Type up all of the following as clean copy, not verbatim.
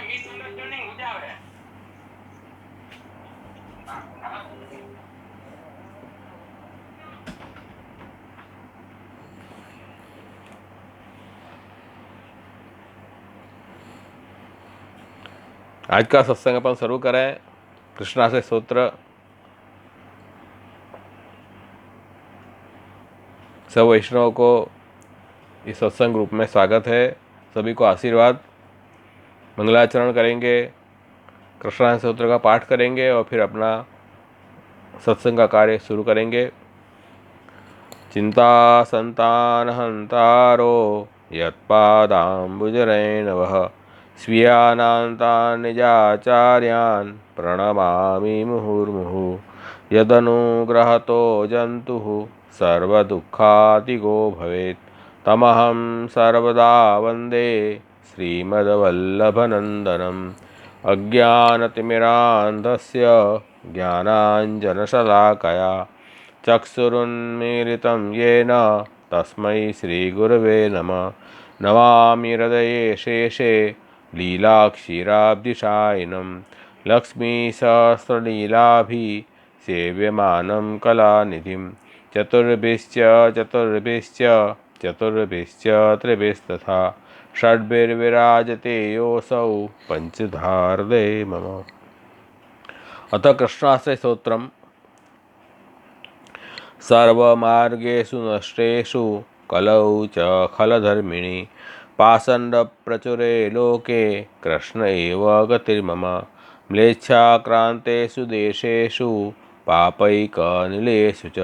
आज का सत्संग अपन शुरू करें। कृष्णाश्रय स्तोत्र। सब वैष्णवों को इस सत्संग ग्रुप में स्वागत है। सभी को आशीर्वाद। मंगलाचरण करेंगे, कृष्णाश्रय स्तोत्र का पाठ करेंगे और फिर अपना सत्संग का कार्य शुरू करेंगे। चिंता संतान हंतारो यत्पादाम्बुजरेणवः स्वीयानान्तान् निजाचार्यान् प्रणमामि मुहुर्मुहुः। यदनुग्रहतो जन्तुः सर्वदुःखातिगो भवेत् तमहं सर्वदा वन्दे श्रीमद्वल्लभनन्दनम्। अज्ञानतिमिरान्धस्य ज्ञानाञ्जनशलाकया चक्षुरुन्मीलितं येन तस्मै श्रीगुरवे नमः। नमामि हृदये शेषे लीलाक्षीराब्धिशायिनं लक्ष्मीसहस्रलीलाभिः सेव्यमानं कलानिधिं। चतुर्भिश्च त्रिभिस्तथा षड्भिर्विराजते योऽसौ पञ्चधार्दे मम। अथ कृष्णाश्रय स्तोत्रम्। सर्वमार्गेषु नष्टेषु कलौ च खलधर्मिणि पाषण्डप्रचुरे लोके कृष्ण एव गतिर्मम। म्लेच्छाक्रान्तेषु देशेषु पापैकनिलेषु च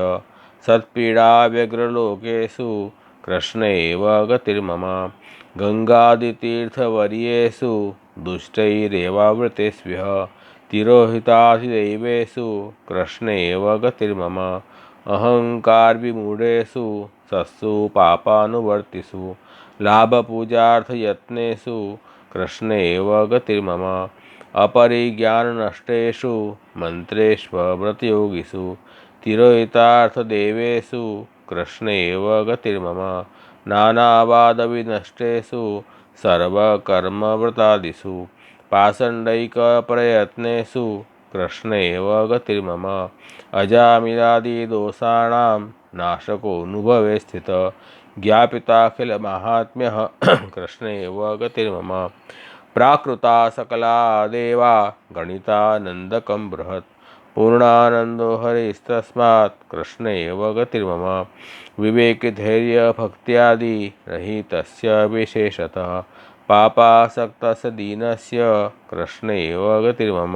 सत्पीडाव्यग्रलोकेषु कृष्ण एव गतिर्मम। गङ्गादितीर्थवर्येषु दुष्टैरेवावृतेष्व्यः तिरोहिताधिदैवेषु कृष्ण एव गतिर्मम। अहङ्कारविमूढेषु सत्सु पापानुवर्तिषु लाभपूजार्थयत्नेषु कृष्ण एव गतिर्मम। अपरिज्ञाननष्टेषु मन्त्रेष्वव्रतयोगिषु तिरोहितार्थदेवेषु कृष्ण एव गतिर्मम। नानावादविनष्टेषु सर्वकर्मव्रतादिषु पाषण्डैकप्रयत्नेषु कृष्ण एव गतिर्मम। अजामिलादिदोषाणां नाशकोऽनुभवे स्थितः ज्ञापिताखिलमाहात्म्यः कृष्ण एव गतिर्मम। प्राकृता सकला देवा गणितानन्दकं बृहत् पूर्णानन्दो हरिस्तस्मात् कृष्ण एव गतिर्मम। विवेकधैर्यभक्त्यादि रहितस्य विशेषतः पापासक्तस्य दीनस्य कृष्ण एव गतिर्मम।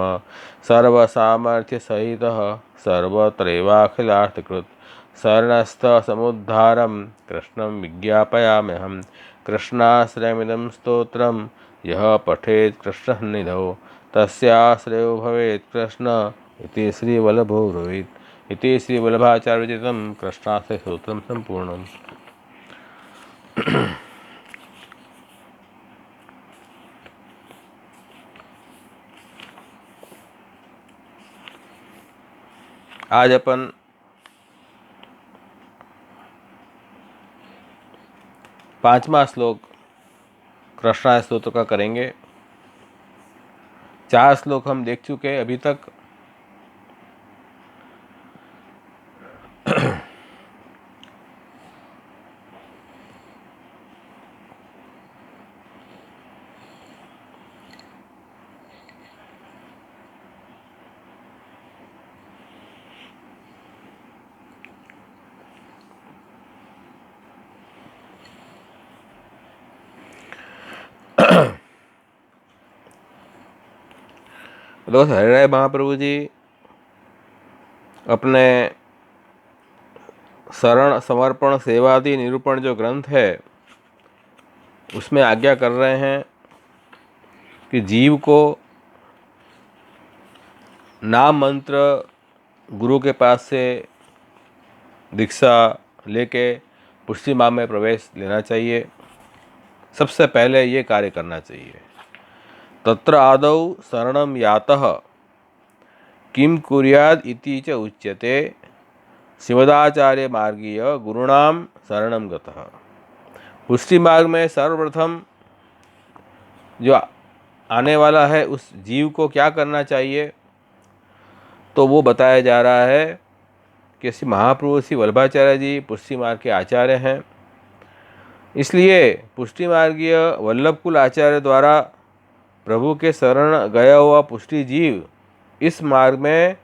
सर्वसामर्थ्यसहितः सर्वत्रैवाखिलार्थकृत् शरणस्थसमुद्धारं कृष्णं विज्ञापयाम्यहं। कृष्णाश्रयमिदं स्तोत्रं यः पठेत् कृष्णसन्निधौ तस्याश्रयो भवेत् कृष्ण इति श्रीवल्लभो ब्रवीत्। इति श्रीवल्लभाचार्य विरचितं कृष्णाश्रय स्तोत्रं सम्पूर्णम्। आज अपन पांचवा श्लोक कृष्णाश्रय स्तोत्र का करेंगे। 4 श्लोक हम देख चुके अभी तक। दोस्त हरिराय महाप्रभु जी अपने शरण समर्पण सेवादि निरूपण जो ग्रंथ है उसमें आज्ञा कर रहे हैं कि जीव को नाम मंत्र गुरु के पास से दीक्षा लेके पुष्टि मार्ग में प्रवेश लेना चाहिए। सबसे पहले ये कार्य करना चाहिए। तत्र आदौ शरणं यातः किम कुर्याद इति च उच्यते शिवदाचार्य मार्गीय गुरुणाम शरणं गतः। पुष्टि मार्ग में सर्वप्रथम जो आने वाला है उस जीव को क्या करना चाहिए, तो वो बताया जा रहा है कि श्री महाप्रभु श्री वल्लभाचार्य जी पुष्टि मार्ग के आचार्य हैं। इसलिए पुष्टि मार्गीय वल्लभ कुल आचार्य द्वारा प्रभु के शरण गया हुआ पुष्टि जीव इस मार्ग में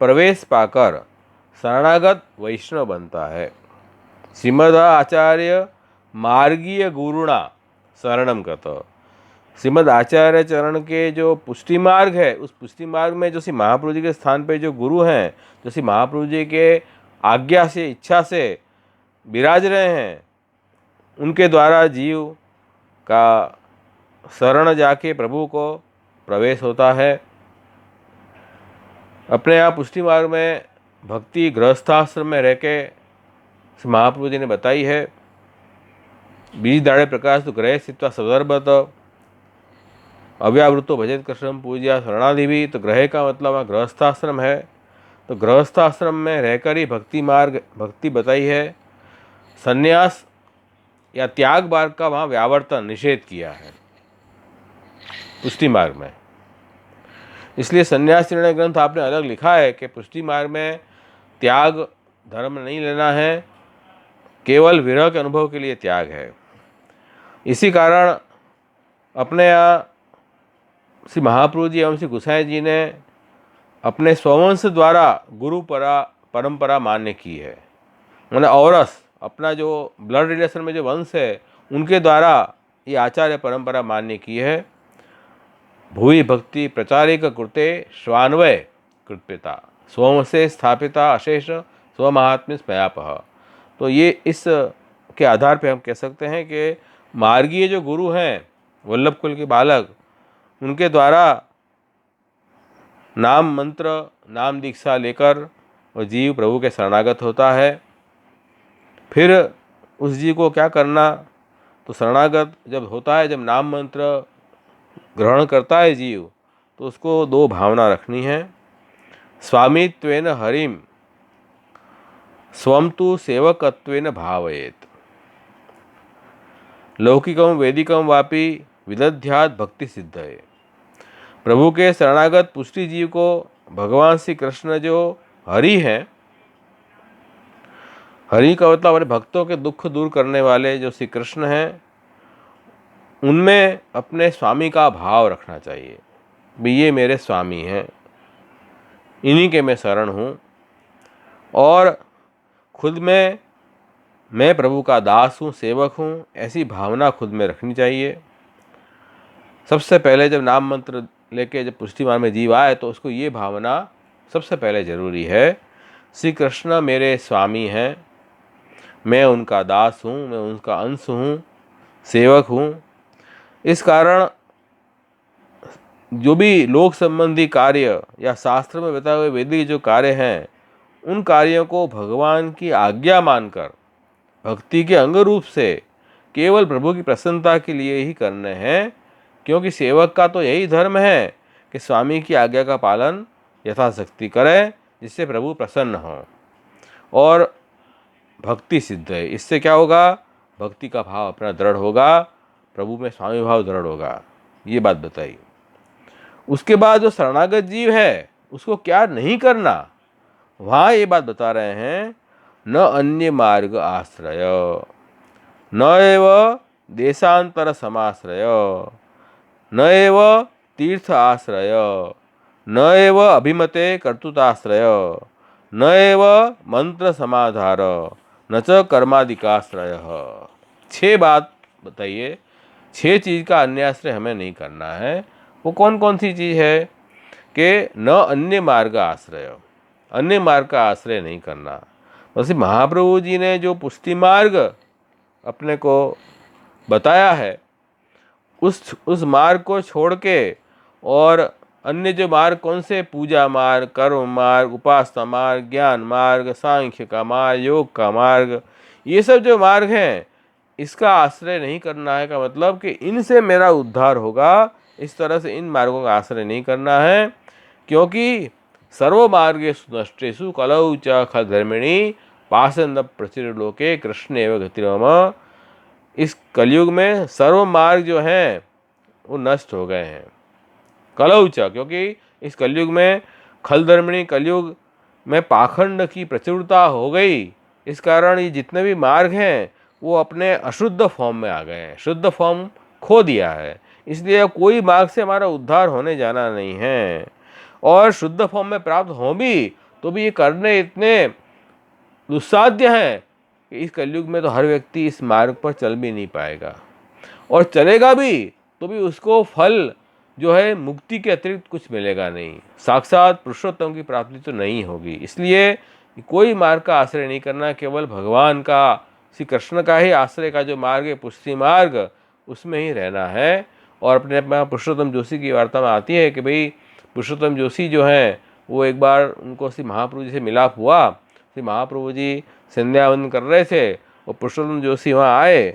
प्रवेश पाकर शरणागत वैष्णव बनता है। श्रीमद आचार्य मार्गीय गुरुणा शरणम गत। श्रीमद आचार्य चरण के जो पुष्टि मार्ग है, उस पुष्टि मार्ग में जो श्री महाप्रभु जी के स्थान पे जो गुरु हैं, जो श्री महाप्रभु जी के आज्ञा से इच्छा से विराज रहे हैं, उनके द्वारा जीव का शरण जाके प्रभु को प्रवेश होता है। अपने यहाँ पुष्टि मार्ग में भक्ति गृहस्थाश्रम में रह के महाप्रभु जी ने बताई है। बीज दाड़े प्रकाश तो ग्रह स्थित्वा सदर्भत अव्यावृतो भजत कृष्ण पूजा शरणादि भी। तो ग्रह का मतलब वहाँ गृहस्थाश्रम है, तो गृहस्थाश्रम में रहकर ही भक्ति मार्ग भक्ति बताई है। संन्यास या त्याग मार्ग का वहाँ व्यावर्तन निषेध किया है पुष्टि मार्ग में। इसलिए संन्यास निर्णय ग्रंथ आपने अलग लिखा है कि पुष्टि मार्ग में त्याग धर्म नहीं लेना है, केवल विरह के अनुभव के लिए त्याग है। इसी कारण अपने यहाँ श्री महाप्रभु जी एवं श्री गोसाई जी ने अपने स्ववंश द्वारा गुरु परंपरा मान्य की है। मैंने औरस अपना जो ब्लड रिलेशन में जो वंश है उनके द्वारा ये आचार्य परंपरा मान्य की है। भूरि भक्ति प्रचारिक कृते स्वान्वय कृत्पिता स्ववंशे स्थापिता अशेष स्वमहात्म्य स्मयापह। तो ये इस के आधार पे हम कह सकते हैं कि मार्गीय जो गुरु हैं वल्लभ कुल के बालक, उनके द्वारा नाम मंत्र नाम दीक्षा लेकर वो जीव प्रभु के शरणागत होता है। फिर उस जीव को क्या करना, तो शरणागत जब होता है, जब नाम मंत्र ग्रहण करता है जीव, तो उसको दो भावना रखनी है। स्वामित्वेन हरिम स्वम तु सेवकत्वेन भावयेत लौकिकम वैदिकम वापि विदध्यात् भक्ति सिद्धये। प्रभु के शरणागत पुष्टि जीव को भगवान श्री कृष्ण जो हरि हैं, हरि का मतलब हमारे भक्तों के दुख दूर करने वाले जो श्री कृष्ण हैं, उनमें अपने स्वामी का भाव रखना चाहिए। भी ये मेरे स्वामी हैं, इन्हीं के मैं शरण हूँ, और खुद में मैं प्रभु का दास हूँ, सेवक हूँ, ऐसी भावना खुद में रखनी चाहिए। सबसे पहले जब नाम मंत्र लेके जब पुष्टि मार्ग में जीव आए तो उसको ये भावना सबसे पहले जरूरी है, श्री कृष्ण मेरे स्वामी हैं, मैं उनका दास हूँ, मैं उनका अंश हूँ, सेवक हूँ। इस कारण जो भी लोक संबंधी कार्य या शास्त्र में बताए हुए वैदिक जो कार्य हैं, उन कार्यों को भगवान की आज्ञा मानकर भक्ति के अंग रूप से केवल प्रभु की प्रसन्नता के लिए ही करने हैं। क्योंकि सेवक का तो यही धर्म है कि स्वामी की आज्ञा का पालन यथाशक्ति करे, जिससे प्रभु प्रसन्न हो और भक्ति सिद्ध है। इससे क्या होगा, भक्ति का भाव अपना दृढ़ होगा, प्रभु में स्वामी भाव दृढ़ होगा। ये बात बताई। उसके बाद जो शरणागत जीव है उसको क्या नहीं करना, वहाँ ये बात बता रहे हैं। न अन्य मार्ग आश्रय न एव देशांतर समाश्रय न एव तीर्थ आश्रय न एव अभिमते कर्तुताश्रय न एव मंत्र समाधार न च कर्मादिकाश्रय। 6 बात बताइए, 6 चीज़ का अन्य आश्रय हमें नहीं करना है। वो कौन कौन सी चीज़ है कि न अन्य मार्ग आश्रय, अन्य मार्ग का आश्रय नहीं करना। वैसे महाप्रभु जी ने जो पुष्टि मार्ग अपने को बताया है, उस मार्ग को छोड़ के और अन्य जो मार्ग कौन से, पूजा मार्ग, कर्म मार्ग, उपासना मार्ग, ज्ञान मार्ग, सांख्य का मार्ग, योग का मार्ग, ये सब जो मार्ग हैं, इसका आश्रय नहीं करना है। का मतलब कि इनसे मेरा उद्धार होगा, इस तरह से इन मार्गों का आश्रय नहीं करना है। क्योंकि सर्व मार्गेषु नष्टेषु कलौ च खलधर्मिणी पाषाण प्रचुर लोके कृष्ण एव गतिर्मम। इस कलयुग में सर्व मार्ग जो हैं वो नष्ट हो गए हैं। कलौ च, क्योंकि इस कलयुग में खलधर्मिणी कलयुग में पाखंड की प्रचुरता हो गई। इस कारण ये जितने भी मार्ग हैं वो अपने अशुद्ध फॉर्म में आ गए हैं, शुद्ध फॉर्म खो दिया है। इसलिए कोई मार्ग से हमारा उद्धार होने जाना नहीं है। और शुद्ध फॉर्म में प्राप्त हो भी तो भी ये करने इतने दुस्साध्य हैं कि इस कलयुग में तो हर व्यक्ति इस मार्ग पर चल भी नहीं पाएगा, और चलेगा भी तो भी उसको फल जो है मुक्ति के अतिरिक्त कुछ मिलेगा नहीं, साक्षात पुरुषोत्तम की प्राप्ति तो नहीं होगी। इसलिए कोई मार्ग का आश्रय नहीं करना, केवल भगवान का, श्री कृष्ण का ही आश्रय का जो मार्ग है पुष्टि मार्ग, उसमें ही रहना है। और अपने अपना पुरुषोत्तम जोशी की वार्ता में आती है कि भाई पुरुषोत्तम जोशी जो हैं वो एक बार उनको श्री महाप्रभु जी से मिलाप हुआ। श्री महाप्रभु जी संध्यावंदन कर रहे थे और पुरुषोत्तम जोशी वहाँ आए।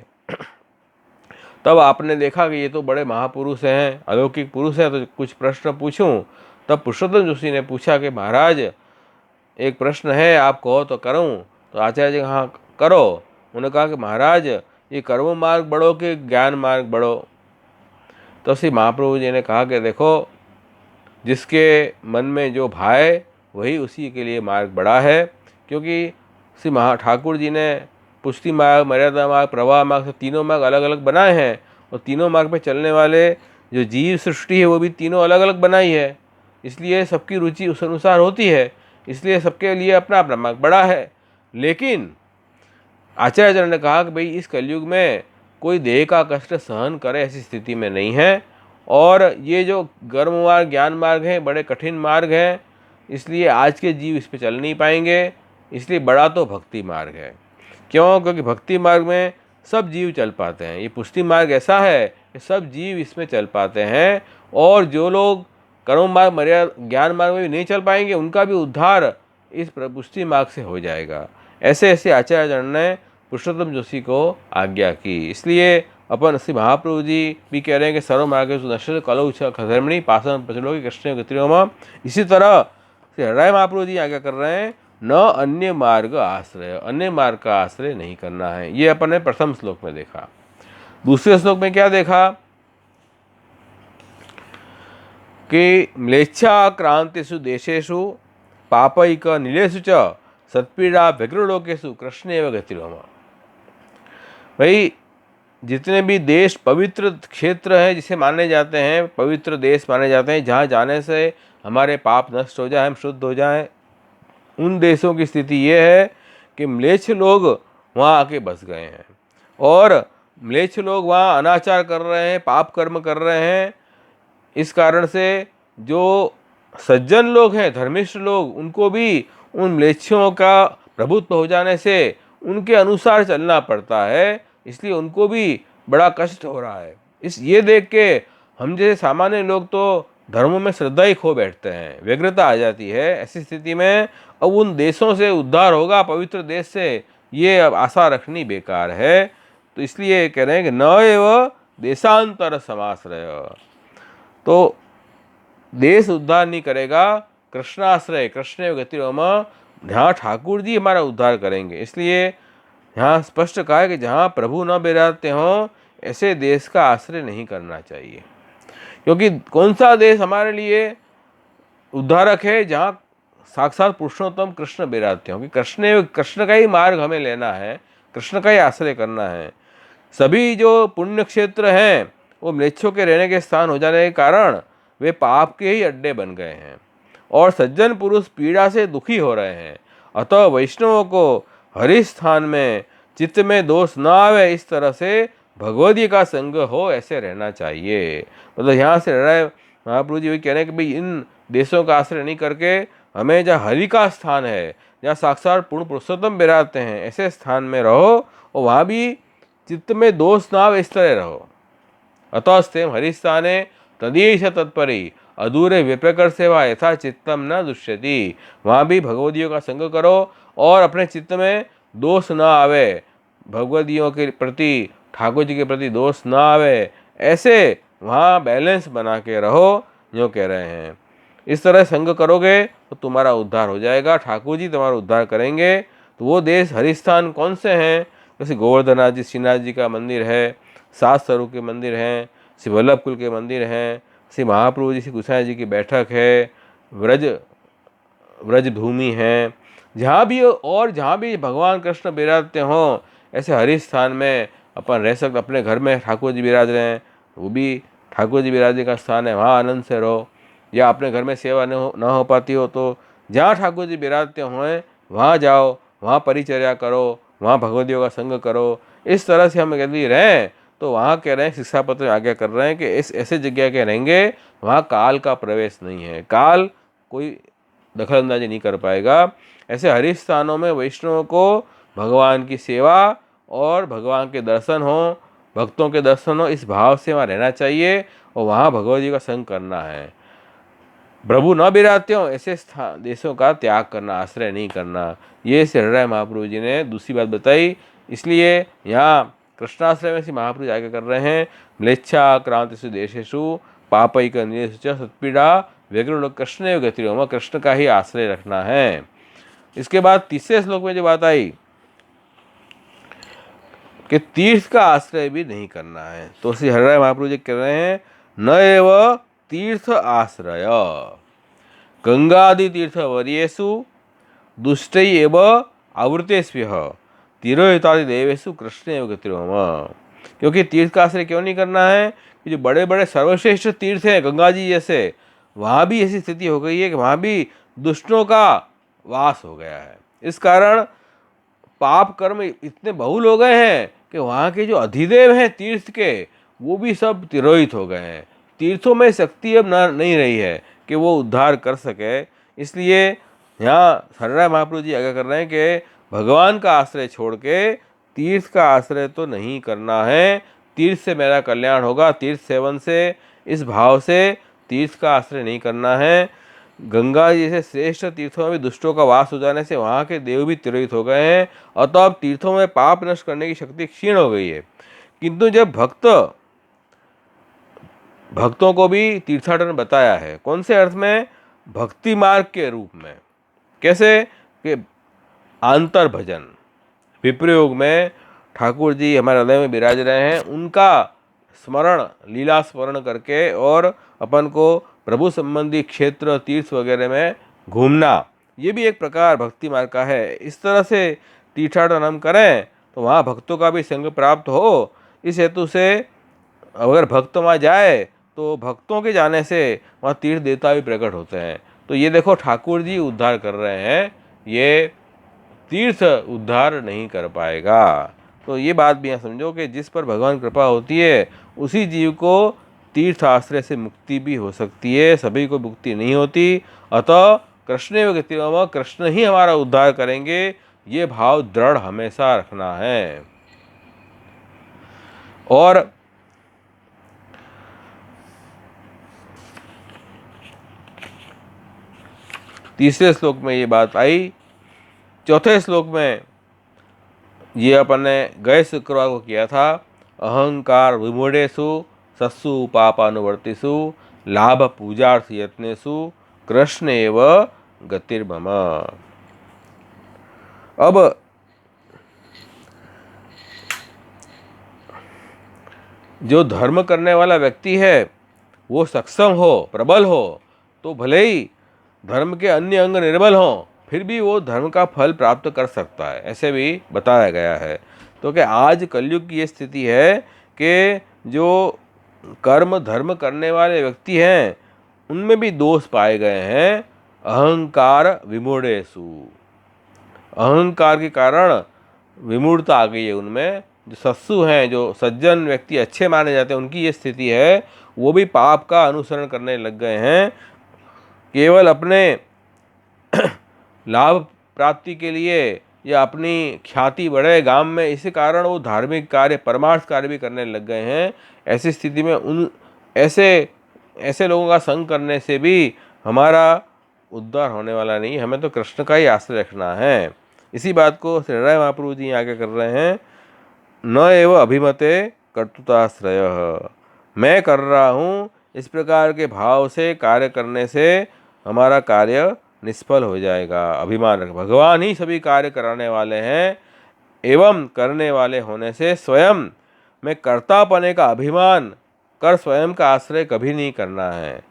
तब आपने देखा कि ये तो बड़े महापुरुष हैं, अलौकिक पुरुष हैं, तो कुछ प्रश्न पूछूं। तब पुरुषोत्तम जोशी ने पूछा कि महाराज एक प्रश्न है, आप कहो तो करूं। तो आचार्य जी हाँ करो। उन्होंने कहा कि महाराज ये कर्म मार्ग बढ़ो कि ज्ञान मार्ग बढ़ो। तो श्री महाप्रभु जी ने कहा कि देखो, जिसके मन में जो भाए वही उसी के लिए मार्ग बड़ा है। क्योंकि श्री ठाकुर जी ने पुष्टि मार्ग, मर्यादा मार्ग, प्रवाह मार्ग से तीनों मार्ग अलग अलग बनाए हैं, और तीनों मार्ग पे चलने वाले जो जीव सृष्टि है वो भी तीनों अलग अलग बनाई है। इसलिए सबकी रुचि उस अनुसार होती है, इसलिए सबके लिए अपना अपना मार्ग बड़ा है। लेकिन आचार्य ने कहा कि भाई इस कलयुग में कोई देह का कष्ट सहन करे ऐसी स्थिति में नहीं है, और ये जो कर्म मार्ग, ज्ञान मार्ग हैं बड़े कठिन मार्ग हैं, इसलिए आज के जीव इस पे चल नहीं पाएंगे। इसलिए बड़ा तो भक्ति मार्ग है। क्यों? क्योंकि भक्ति मार्ग में सब जीव चल पाते हैं। ये पुष्टि मार्ग ऐसा है कि सब जीव इसमें चल पाते हैं, और जो लोग कर्म मार्ग, मर्यादा, ज्ञान मार्ग में भी नहीं चल पाएंगे उनका भी उद्धार इस पुष्टि मार्ग से हो जाएगा। ऐसे ऐसे आचार्य ने पुरुषोत्तम जोशी को आज्ञा की। इसलिए अपन श्री महाप्रभु जी भी कह रहे हैं कि सर्व मार्ग नश्वर कलौ च खधर्मिणी पासन प्रचलोकी कृष्ण गतिरोमा। इसी तरह श्री हरिराय महाप्रभु जी आज्ञा कर रहे हैं, न अन्य मार्ग आश्रय, अन्य मार्ग का आश्रय नहीं करना है। ये अपन ने प्रथम श्लोक में देखा। दूसरे श्लोक में क्या देखा कि म्लेच्छाक्रांतिषु देशेषु पापैक नीलेषु च सत्पीड़ा व्यग्रलोकेषु कृष्ण एव गतिरोमा। भाई जितने भी देश पवित्र क्षेत्र हैं, जिसे माने जाते हैं पवित्र देश माने जाते हैं, जहाँ जाने से हमारे पाप नष्ट हो जाए, हम शुद्ध हो जाएं, उन देशों की स्थिति ये है कि म्लेच्छ लोग वहाँ आके बस गए हैं, और म्लेच्छ लोग वहाँ अनाचार कर रहे हैं, पाप कर्म कर रहे हैं। इस कारण से जो सज्जन लोग हैं, धर्मिष्ठ लोग, उनको भी उन म्लेच्छों का प्रभुत्व हो जाने से उनके अनुसार चलना पड़ता है। इसलिए उनको भी बड़ा कष्ट हो रहा है। ये देख के हम जैसे सामान्य लोग तो धर्मों में श्रद्धा ही खो बैठते हैं, व्यग्रता आ जाती है। ऐसी स्थिति में अब उन देशों से उद्धार होगा, पवित्र देश से, ये अब आशा रखनी बेकार है। तो इसलिए कह रहे हैं कि न एव देशांतर समाश्रय, तो देश उद्धार नहीं करेगा, कृष्णाश्रय, कृष्ण गतिरोमा, यहाँ ठाकुर जी हमारा उद्धार करेंगे। इसलिए यहाँ स्पष्ट कहा है कि जहाँ प्रभु न विराजते हों ऐसे देश का आश्रय नहीं करना चाहिए। क्योंकि कौन सा देश हमारे लिए उद्धारक है? जहाँ साक्षात पुरुषोत्तम कृष्ण विराजते हों। कि कृष्ण का ही मार्ग हमें लेना है, कृष्ण का ही आश्रय करना है। सभी जो पुण्य क्षेत्र हैं वो म्लेच्छों के रहने के स्थान हो जाने के कारण वे पाप के ही अड्डे बन गए हैं, और सज्जन पुरुष पीड़ा से दुखी हो रहे हैं। अतः वैष्णवों को हरि स्थान में चित्त में दोष न आवे, इस तरह से भगवदी का संग हो, ऐसे रहना चाहिए। मतलब यहाँ से महाप्रभु जी वही कह रहे हैं कि भाई इन देशों का आश्रय नहीं करके हमें जहाँ हरि का स्थान है, जहाँ साक्षात पूर्ण पुरुषोत्तम विराजते हैं, ऐसे स्थान में रहो, और वहाँ भी चित्त में दोष ना आवे, इस तरह रहो। अतस्तेम हरिस्थाने तदीश तत्परी अधूरे विप्रकर सेवा यथा चित्तम न दुष्यति। वहाँ भी भगवदियों का संग करो, और अपने चित्त में दोष न आवे, भगवदियों के प्रति, ठाकुर जी के प्रति दोष न आवे, ऐसे वहाँ बैलेंस बना के रहो, जो कह रहे हैं। इस तरह संग करोगे तो तुम्हारा उद्धार हो जाएगा, ठाकुर जी तुम्हारा उद्धार करेंगे। तो वो देश हरिस्थान कौन से हैं? जैसे गोवर्धनाथ जी, श्रीनाथ जी का मंदिर है, सात स्वरूप के मंदिर हैं, श्री वल्लभ कुल के मंदिर हैं, श्री महाप्रभु जी श्री गोसाई जी की बैठक है, व्रज भूमि है, जहाँ भी भगवान कृष्ण विराजते हों, ऐसे हरि स्थान में अपन रह सकते। अपने घर में ठाकुर जी विराज रहे हैं, वो भी ठाकुर जी विराजने का स्थान है, वहाँ आनंद से रहो। या अपने घर में सेवा न हो पाती हो तो जहाँ ठाकुर जी विराजते हों वहाँ जाओ, वहाँ परिचर्या करो, वहाँ भगवदियों का संग करो। इस तरह से हम यदि रहें तो वहाँ कह रहे हैं, शिक्षापत्र में आज्ञा कर रहे हैं कि इस ऐसे जगह के रहेंगे वहाँ काल का प्रवेश नहीं है, काल कोई दखल अंदाजी नहीं कर पाएगा। ऐसे हरि स्थानों में वैष्णवों को भगवान की सेवा और भगवान के दर्शन हो, भक्तों के दर्शन हो, इस भाव से वहाँ रहना चाहिए और वहाँ भगवत जी का संग करना है। प्रभु न विराजते हो ऐसे देशों का त्याग करना, आश्रय नहीं करना। ये श्री हरिराय महाप्रभु जी ने दूसरी बात बताई। इसलिए यहाँ कृष्णाश्रय में श्री महाप्रभु जी आगे कर रहे हैं, म्लेच्छा क्रांतिषु देशेषु पापैक सत्पीड़ा व्यग्र कृष्ण गतिरोम, कृष्ण का ही आश्रय रखना है। इसके बाद तीसरे श्लोक में जो बात आई कि तीर्थ का आश्रय भी नहीं करना है, तो श्री हरिराय महाप्रभु जी कह रहे हैं, न एव तीर्थ आश्रय गंगादि तीर्थ वर्येषु दुष्टै एव आवृतेष्व्यः तिरोहितादि देवेषु कृष्ण एव गतिरोम। क्योंकि तीर्थ का आश्रय क्यों नहीं करना है कि जो बड़े बड़े सर्वश्रेष्ठ तीर्थ हैं गंगा जी जैसे, वहाँ भी ऐसी स्थिति हो गई है कि वहाँ भी दुष्टों का वास हो गया है। इस कारण पाप कर्म इतने बहुल हो गए हैं कि वहाँ के जो अधिदेव हैं तीर्थ के, वो भी सब तिरोहित हो गए हैं। तीर्थों में शक्ति अब नहीं रही है कि वो उद्धार कर सके। इसलिए यहाँ हरिराय महाप्रभु जी आज्ञा कर रहे हैं कि भगवान का आश्रय छोड़ के तीर्थ का आश्रय तो नहीं करना है। तीर्थ से मेरा कल्याण होगा, तीर्थ सेवन से, इस भाव से तीर्थ का आश्रय नहीं करना है। गंगा जैसे श्रेष्ठ तीर्थों में भी दुष्टों का वास हो जाने से वहाँ के देव भी तिरोहित हो गए हैं, अतः अब तीर्थों में पाप नष्ट करने की शक्ति क्षीण हो गई है। किंतु जब भक्तों को भी तीर्थाटन बताया है, कौन से अर्थ में? भक्ति मार्ग के रूप में। कैसे? कि आंतर भजन विप्रयोग में ठाकुर जी हमारे हृदय में विराज रहे हैं, उनका स्मरण, लीला स्मरण करके और अपन को प्रभु संबंधी क्षेत्र तीर्थ वगैरह में घूमना, ये भी एक प्रकार भक्ति मार्ग का है। इस तरह से तीर्थाटन हम करें तो वहाँ भक्तों का भी संग प्राप्त हो। इस हेतु से अगर भक्त वहाँ जाए तो भक्तों के जाने से वहाँ तीर्थ देवता भी प्रकट होते हैं। तो ये देखो ठाकुर जी उद्धार कर रहे हैं, ये तीर्थ उद्धार नहीं कर पाएगा। तो ये बात भी यहाँ समझो कि जिस पर भगवान कृपा होती है उसी जीव को तीर्थ आश्रय से मुक्ति भी हो सकती है, सभी को मुक्ति नहीं होती। अतः कृष्ण गति, कृष्ण ही हमारा उद्धार करेंगे, ये भाव दृढ़ हमेशा रखना है। और तीसरे श्लोक में ये बात आई। चौथे श्लोक में ये अपन ने गए शुक्रवार को किया था, अहंकार विमूढ़ेषु सत्सु पापानुवर्तिषु लाभ पूजार्थ यत्नेषु कृष्ण एव गतिर्मम। अब जो धर्म करने वाला व्यक्ति है वो सक्षम हो, प्रबल हो, तो भले ही धर्म के अन्य अंग निर्बल हों, फिर भी वो धर्म का फल प्राप्त कर सकता है, ऐसे भी बताया गया है। तो कि आज कलयुग की ये स्थिति है कि जो कर्म धर्म करने वाले व्यक्ति हैं उनमें भी दोष पाए गए हैं। अहंकार विमूढ़ेषु, अहंकार के कारण विमूढ़ता आ गई है उनमें। जो सत्सु हैं, जो सज्जन व्यक्ति अच्छे माने जाते हैं, उनकी ये स्थिति है, वो भी पाप का अनुसरण करने लग गए हैं। केवल अपने लाभ प्राप्ति के लिए या अपनी ख्याति बढ़े गांव में, इसी कारण वो धार्मिक कार्य, परमार्थ कार्य भी करने लग गए हैं। ऐसी स्थिति में उन ऐसे लोगों का संग करने से भी हमारा उद्धार होने वाला नहीं। हमें तो कृष्ण का ही आश्रय रखना है। इसी बात को श्री हरिराय महाप्रभु जी आगे कर रहे हैं, न एव अभिमते कर्तुताश्रय, मैं कर रहा हूँ, इस प्रकार के भाव से कार्य करने से हमारा कार्य निष्फल हो जाएगा। अभिमान रख, भगवान ही सभी कार्य कराने वाले हैं, एवं करने वाले होने से स्वयं में कर्तापने का अभिमान कर स्वयं का आश्रय कभी नहीं करना है।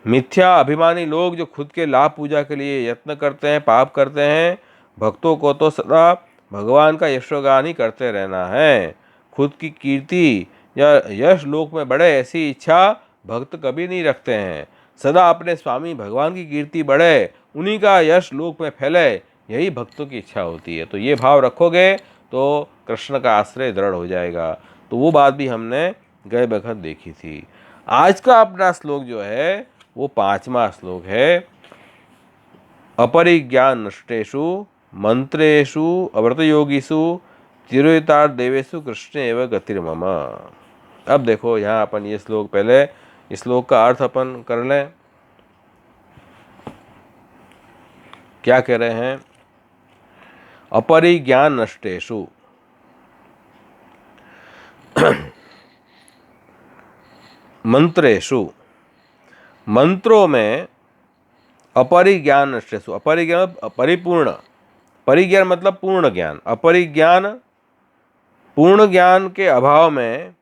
मिथ्या अभिमानी लोग जो खुद के लाभ पूजा के लिए यत्न करते हैं, पाप करते हैं, भक्तों को तो सदा भगवान का यशोगान ही करते रहना है। खुद की कीर्ति या यश लोक में बढ़े ऐसी इच्छा भक्त कभी नहीं रखते हैं। सदा अपने स्वामी भगवान की कीर्ति बढ़े, उन्हीं का यश लोक में फैले, यही भक्तों की इच्छा होती है। तो ये भाव रखोगे तो कृष्ण का आश्रय दृढ़ हो जाएगा। तो वो बात भी हमने गए बखत देखी थी। आज का अपना श्लोक जो है वो 5वां श्लोक है। अपरिज्ञान नष्टेषु मंत्रेषु अव्रत योगीषु चिरहितार्थ देवेषु कृष्ण एव गतिर्मम। अब देखो यहाँ अपन ये श्लोक, पहले इस श्लोक का अर्थ अपन कर लें। क्या कह रहे हैं? अपरिज्ञान नष्टेषु, मंत्रेषु, मंत्रों में अपरिज्ञान नष्टेषु, अपरिज्ञान परिपूर्ण, परिज्ञान मतलब पूर्ण ज्ञान, अपरिज्ञान पूर्ण ज्ञान के अभाव में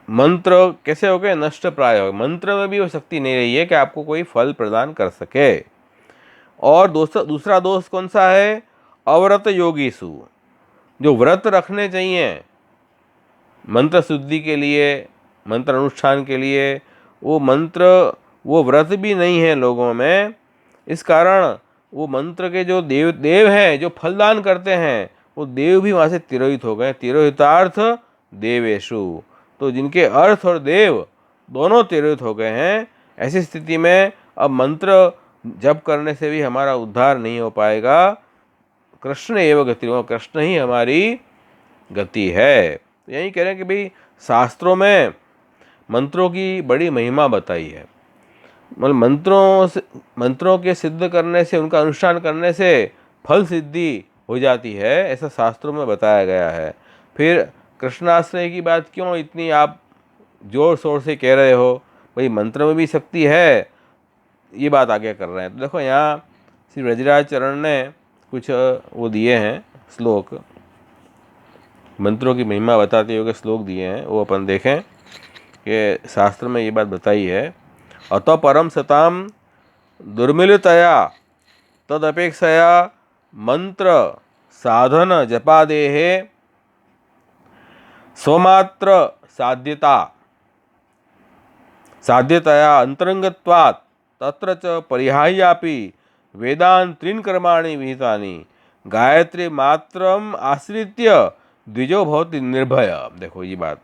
मंत्र कैसे हो गए? नष्ट प्राय हो गए। मंत्र में भी वो शक्ति नहीं रही है कि आपको कोई फल प्रदान कर सके। और दूसरा दोष कौन सा है? अव्रत योगीसु, जो व्रत रखने चाहिए मंत्र शुद्धि के लिए, मंत्र अनुष्ठान के लिए, वो व्रत भी नहीं है लोगों में। इस कारण वो मंत्र के जो देव हैं, जो फलदान करते हैं, वो देव भी वहाँ से तिरोहित हो गए। तिरोहितार्थ देवेशु, तो जिनके अर्थ और देव दोनों तिरोहित हो गए हैं, ऐसी स्थिति में अब मंत्र जप करने से भी हमारा उद्धार नहीं हो पाएगा। कृष्ण एवं गति, कृष्ण ही हमारी गति है। तो यही कह रहे हैं कि भाई शास्त्रों में मंत्रों की बड़ी महिमा बताई है। मतलब मंत्रों के सिद्ध करने से, उनका अनुष्ठान करने से फल सिद्धि हो जाती है, ऐसा शास्त्रों में बताया गया है। फिर कृष्णाश्रय की बात क्यों इतनी आप जोर शोर से कह रहे हो? भाई मंत्र में भी शक्ति है, ये बात आगे कर रहे हैं। तो देखो यहाँ श्री ब्रजराज चरण ने कुछ वो दिए हैं श्लोक, मंत्रों की महिमा बताते हुए श्लोक दिए हैं, वो अपन देखें कि शास्त्र में ये बात बताई है। अत परम सताम दुर्मिलतया तदपेक्षया मंत्र साधन जपादेहे स्वमात्र साध्यतया अंतरंगत्वात् तत्र च परिहायापि वेदान त्रीन कर्माणि विहितानि गायत्री मात्रम आश्रित्य द्विजो भवति निर्भय। देखो ये बात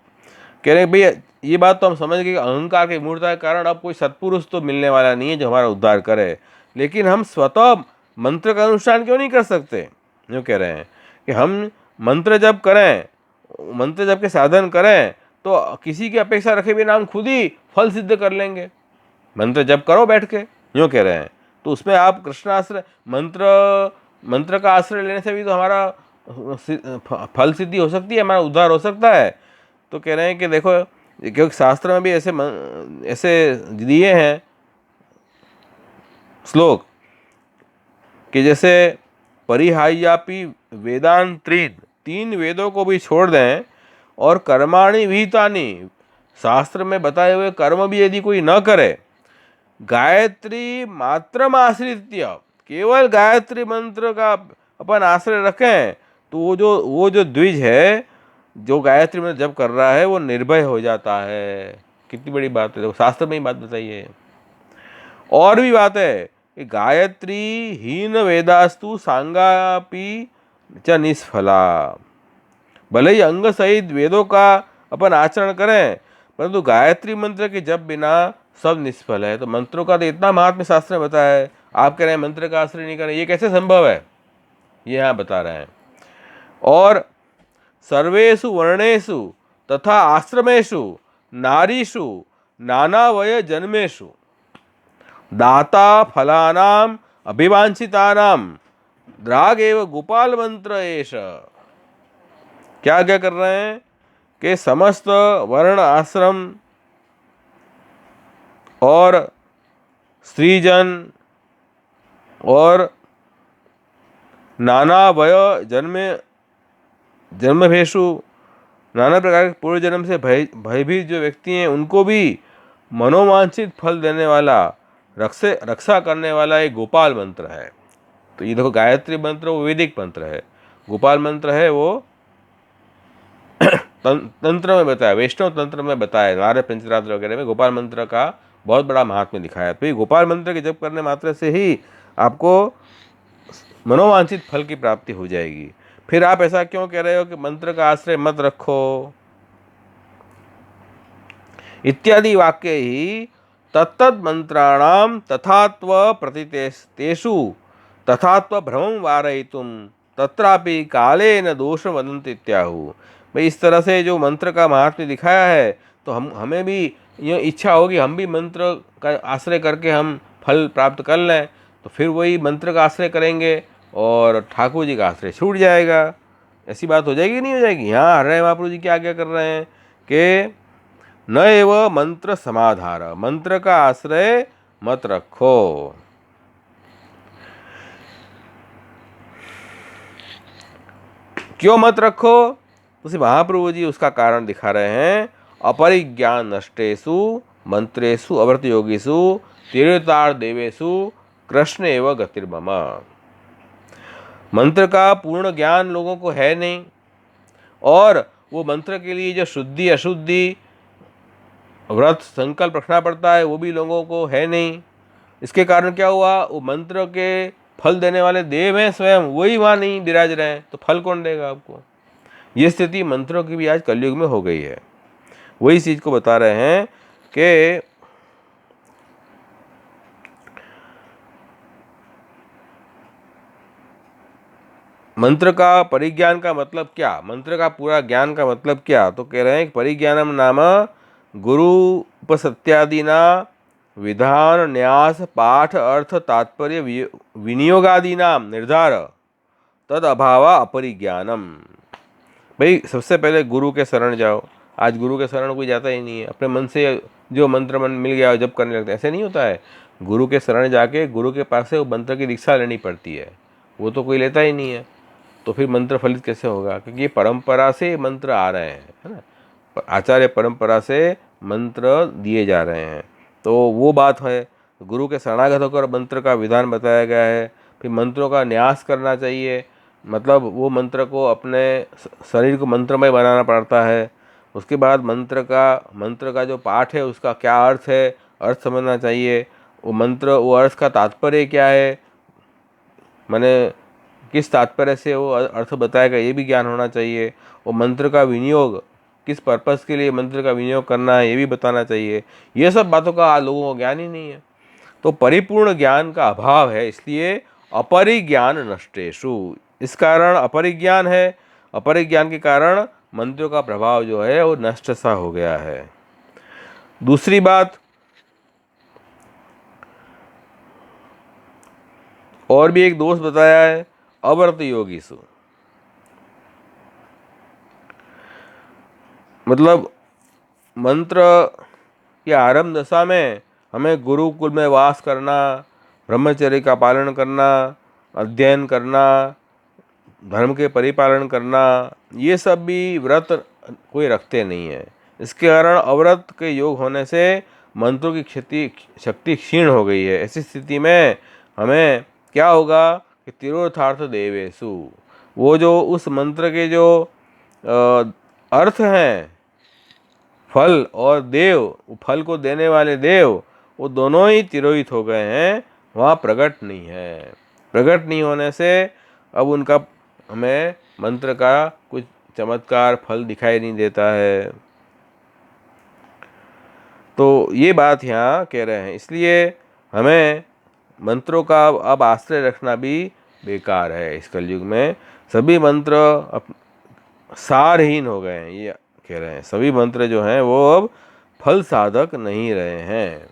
कह रहे हैं भैया, ये बात तो हम समझ गए कि अहंकार की मूर्ता के कारण अब कोई सत्पुरुष तो मिलने वाला नहीं है जो हमारा उद्धार करे, लेकिन हम स्वतः मंत्र का अनुष्ठान क्यों नहीं कर सकते? जो कह रहे हैं कि हम मंत्र जप करें, मंत्र जप के साधन करें, तो किसी की अपेक्षा रखे बिना हम खुद ही फल सिद्ध कर लेंगे। मंत्र जप करो बैठ के, यूँ कह रहे हैं। तो उसमें आप कृष्णाश्रय मंत्र का आश्रय लेने से भी तो हमारा फल सिद्धि हो सकती है, हमारा उद्धार हो सकता है। तो कह रहे हैं कि देखो, क्योंकि शास्त्र में भी ऐसे दिए हैं श्लोक कि जैसे परिहायापि वेदान तीन वेदों को भी छोड़ दें और कर्माणि विहितानि, शास्त्र में बताए हुए कर्म भी यदि कोई न करे, गायत्री मात्रम आश्रित्य, केवल गायत्री मंत्र का अपन आश्रय रखें, तो वो जो द्विज है, जो गायत्री मंत्र जप कर रहा है, वो निर्भय हो जाता है। कितनी बड़ी बात है, देखो शास्त्र में ही बात बताई है। और भी बात है कि गायत्री हीन वेदास्तु सांगापि च निष्फला, भले ही अंग सहित वेदों का अपन आचरण करें, परंतु गायत्री मंत्र के जप बिना सब निष्फल है। तो मंत्रों का तो इतना महात्म्य शास्त्र में बताया है, आप कह रहे हैं मंत्र का आश्रय नहीं करें, ये कैसे संभव है? ये यहाँ बता रहे हैं। और सर्वेषु वर्णेषु तथा आश्रमेषु नारीषु नानावय जन्मेषु दाता फलानाम अभिवांछितानाम द्राग एव गोपाल मंत्र एष। क्या क्या कर रहे हैं कि समस्त वर्ण आश्रम और स्त्रीजन और नाना वय जन्मभेषु नाना प्रकार के पूर्व जन्म से भयभीत जो व्यक्ति हैं उनको भी मनोवांछित फल देने वाला, रक्षा करने वाला एक गोपाल मंत्र है। तो ये देखो, गायत्री मंत्र वो वैदिक मंत्र है, गोपाल मंत्र है वो तंत्र में बताया, वैष्णव तंत्र में बताया, नारद पंचरात्र वगैरह में गोपाल मंत्र का बहुत बड़ा महात्म्य दिखाया। तो ये गोपाल मंत्र के जप करने मात्र से ही आपको मनोवांछित फल की प्राप्ति हो जाएगी। फिर आप ऐसा क्यों कह रहे हो कि मंत्र का आश्रय मत रखो इत्यादि वाक्य ही तत्तद मंत्राणाम तथात्व प्रतितेषु तथात्व भ्रमं वारयितुम तत्रापि कालेन दोष वदन्ति इत्याहु। भाई इस तरह से जो मंत्र का महात्म्य दिखाया है, तो हमें भी ये इच्छा होगी हम भी मंत्र का आश्रय करके हम फल प्राप्त कर लें, तो फिर वही मंत्र का आश्रय करेंगे और ठाकुर जी का आश्रय छूट जाएगा। ऐसी बात हो जाएगी, नहीं हो जाएगी। यहाँ हरे महाप्रभु जी क्या आज्ञा कर रहे हैं कि न एव मंत्र समाधार, मंत्र का आश्रय मत रखो। क्यों मत रखो? तो श्री महाप्रभु जी उसका कारण दिखा रहे हैं। अपरिज्ञान नष्टेषु मंत्रेषु अव्रत योगीषु तीर्थार देवेशु कृष्ण एवं गतिर्मम। मंत्र का पूर्ण ज्ञान लोगों को है नहीं, और वो मंत्र के लिए जो शुद्धि अशुद्धि व्रत संकल्प रखना पड़ता है वो भी लोगों को है नहीं। इसके कारण क्या हुआ, वो मंत्र के फल देने वाले देव हैं स्वयं, वही वहाँ नहीं विराज रहे हैं, तो फल कौन देगा आपको। ये स्थिति मंत्रों की भी आज कलयुग में हो गई है। वही चीज को बता रहे हैं कि मंत्र का परिज्ञान का मतलब क्या, मंत्र का पूरा ज्ञान का मतलब क्या। तो कह रहे हैं परिज्ञानम नाम गुरु उपसत्यादिना विधान न्यास पाठ अर्थ तात्पर्य विनियोगादीनाम निर्धार तद अभाव अपरिज्ञानम। भाई सबसे पहले गुरु के शरण जाओ। आज गुरु के शरण कोई जाता ही नहीं है, अपने मन से जो मंत्र मन मिल गया जब करने लगते हैं। ऐसे नहीं होता है, गुरु के शरण जाके गुरु के पास से वो मंत्र की दीक्षा लेनी पड़ती है, वो तो कोई लेता ही नहीं है। तो फिर मंत्र फलित कैसे होगा, क्योंकि ये परंपरा से मंत्र आ रहे हैं, है ना, आचार्य परंपरा से मंत्र दिए जा रहे हैं। तो वो बात है, गुरु के शरणागत होकर मंत्र का विधान बताया गया है। फिर मंत्रों का न्यास करना चाहिए, मतलब वो मंत्र को अपने शरीर को मंत्रमय बनाना पड़ता है। उसके बाद मंत्र का जो पाठ है उसका क्या अर्थ है, अर्थ समझना चाहिए। वो अर्थ का तात्पर्य क्या है, माने किस तात्पर्य से वो अर्थ बताएगा, ये भी ज्ञान होना चाहिए। वो मंत्र का विनियोग किस पर्पस के लिए मंत्र का विनियोग करना है, ये भी बताना चाहिए। ये सब बातों का आज लोगों को ज्ञान ही नहीं है, तो परिपूर्ण ज्ञान का अभाव है। इसलिए अपरिज्ञान नष्टेषु, इस कारण अपरिज्ञान है, अपरिज्ञान के कारण मंत्रों का प्रभाव जो है वो नष्ट सा हो गया है। दूसरी बात, और भी एक दोष बताया है, अव्रत योगीसु, मतलब मंत्र की आरंभ दशा में हमें गुरुकुल में वास करना, ब्रह्मचर्य का पालन करना, अध्ययन करना, धर्म के परिपालन करना, ये सब भी व्रत कोई रखते नहीं है। इसके कारण अव्रत के योग होने से मंत्रों की शक्ति क्षीण हो गई है। ऐसी स्थिति में हमें क्या होगा कि तिरोर्थार्थ देवेशु, वो जो उस मंत्र के जो अर्थ हैं, फल और देव, फल को देने वाले देव, वो दोनों ही तिरोहित हो गए हैं, वहाँ प्रकट नहीं है। प्रकट नहीं होने से अब उनका हमें मंत्र का कुछ चमत्कार फल दिखाई नहीं देता है। तो ये बात यहाँ कह रहे हैं। इसलिए हमें मंत्रों का अब आश्रय रखना भी बेकार है। इस कलयुग में सभी मंत्र सारहीन हो गए हैं, ये कह रहे हैं। सभी मंत्र जो हैं वो अब फल साधक नहीं रहे हैं।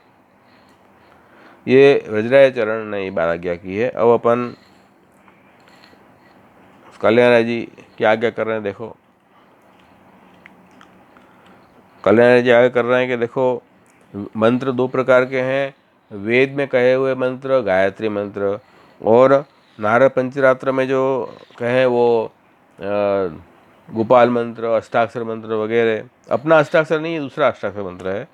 ये व्रजराय चरण ने ये बात आज्ञा की है। अब अपन कल्याण राय जी की आज्ञा कर रहे हैं। देखो कल्याण राय जी आज्ञा कर रहे हैं कि देखो मंत्र दो प्रकार के हैं, वेद में कहे हुए मंत्र गायत्री मंत्र, और नारद पंचरात्र में जो कहे वो गोपाल मंत्र, अष्टाक्षर मंत्र वगैरह, अपना अष्टाक्षर नहीं, दूसरा अष्टाक्षर मंत्र है।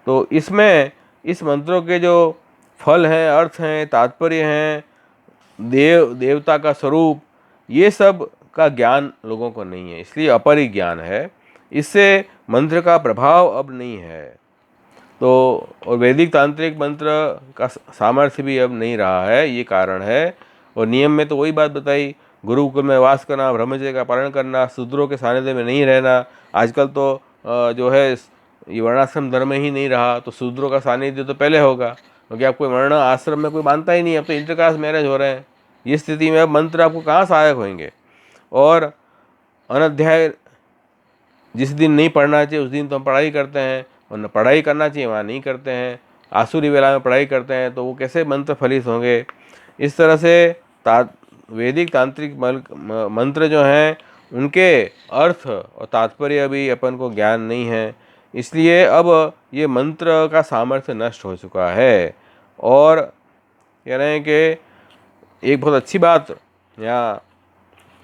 तो इसमें इस मंत्रों के जो फल हैं, अर्थ हैं, तात्पर्य हैं, देवता का स्वरूप, ये सब का ज्ञान लोगों को नहीं है, इसलिए अपरिज्ञान ज्ञान है। इससे मंत्र का प्रभाव अब नहीं है। तो और वैदिक तांत्रिक मंत्र का सामर्थ्य भी अब नहीं रहा है, ये कारण है। और नियम में तो वही बात बताई, गुरुकुल में वास करना, ब्रह्मचर्य का पालन करना, शूद्रों के सानिध्य में नहीं रहना। आजकल तो जो है ये वर्णाश्रम धर्म ही नहीं रहा, तो शूद्रों का सानिध्य तो पहले होगा, क्योंकि आप कोई वर्ण आश्रम में कोई मानता ही नहीं, अब तो इंटरकास्ट मैरिज हो रहे हैं। ये स्थिति में अब मंत्र आपको कहाँ सहायक होंगे। और अनध्याय जिस दिन नहीं पढ़ना चाहिए उस दिन तो हम पढ़ाई करते हैं, और पढ़ाई करना चाहिए वहाँ नहीं करते हैं, आसुरी वेला में पढ़ाई करते हैं, तो वो कैसे मंत्र फलित होंगे। इस तरह से वैदिक तांत्रिक मंत्र जो हैं उनके अर्थ और तात्पर्य भी अपन को ज्ञान नहीं है, इसलिए अब ये मंत्र का सामर्थ्य नष्ट हो चुका है। और कह रहे हैं कि एक बहुत अच्छी बात यहाँ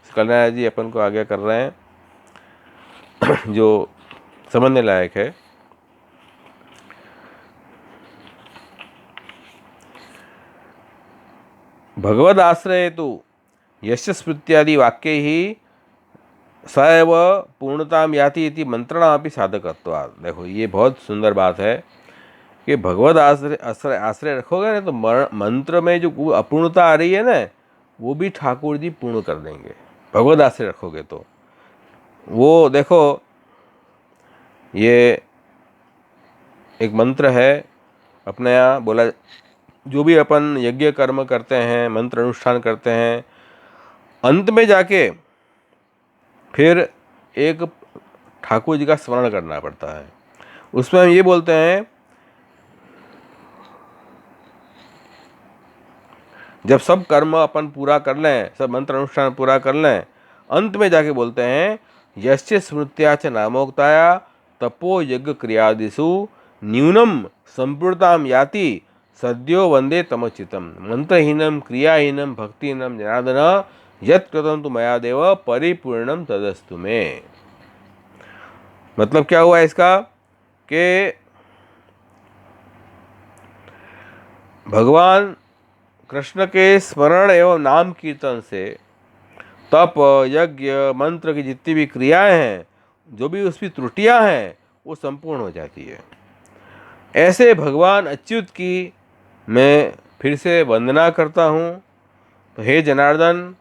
कल्याण जी अपन को आगे कर रहे हैं जो समझने लायक है। भगवद आश्रय तो यश स्मृत्यादि वाक्य ही सैव पूर्णताम याति इति मंत्रणापि साधकत्वात्। देखो ये बहुत सुंदर बात है कि भगवद आश्रय आश्रय रखोगे ना, तो मंत्र में जो अपूर्णता आ रही है ना, वो भी ठाकुर जी पूर्ण कर देंगे, भगवद आश्रय रखोगे तो। वो देखो, ये एक मंत्र है अपने यहाँ बोला, जो भी अपन यज्ञ कर्म करते हैं, मंत्र अनुष्ठान करते हैं, अंत में जाके फिर एक ठाकुर जी का स्मरण करना पड़ता है। उसमें हम ये बोलते हैं, जब सब कर्म अपन पूरा कर लें, सब मंत्र अनुष्ठान पूरा कर लें, अंत में जाके बोलते हैं, यस्य स्मृत्या च नामोक्ताया तपो यज्ञ क्रियादिषु न्यूनम संपूर्णताम याति सद्यो वंदे तमचितम मंत्रहीनम क्रियाहीनम भक्तिहीनम जनार्दन यत् कृतं तु मया देव परिपूर्णम तदस्तु में। मतलब क्या हुआ इसका कि भगवान कृष्ण के स्मरण एवं नाम कीर्तन से तप, यज्ञ, मंत्र की जितनी भी क्रियाएं हैं, जो भी उसकी त्रुटियां हैं, वो संपूर्ण हो जाती है। ऐसे भगवान अच्युत की मैं फिर से वंदना करता हूँ। तो हे जनार्दन,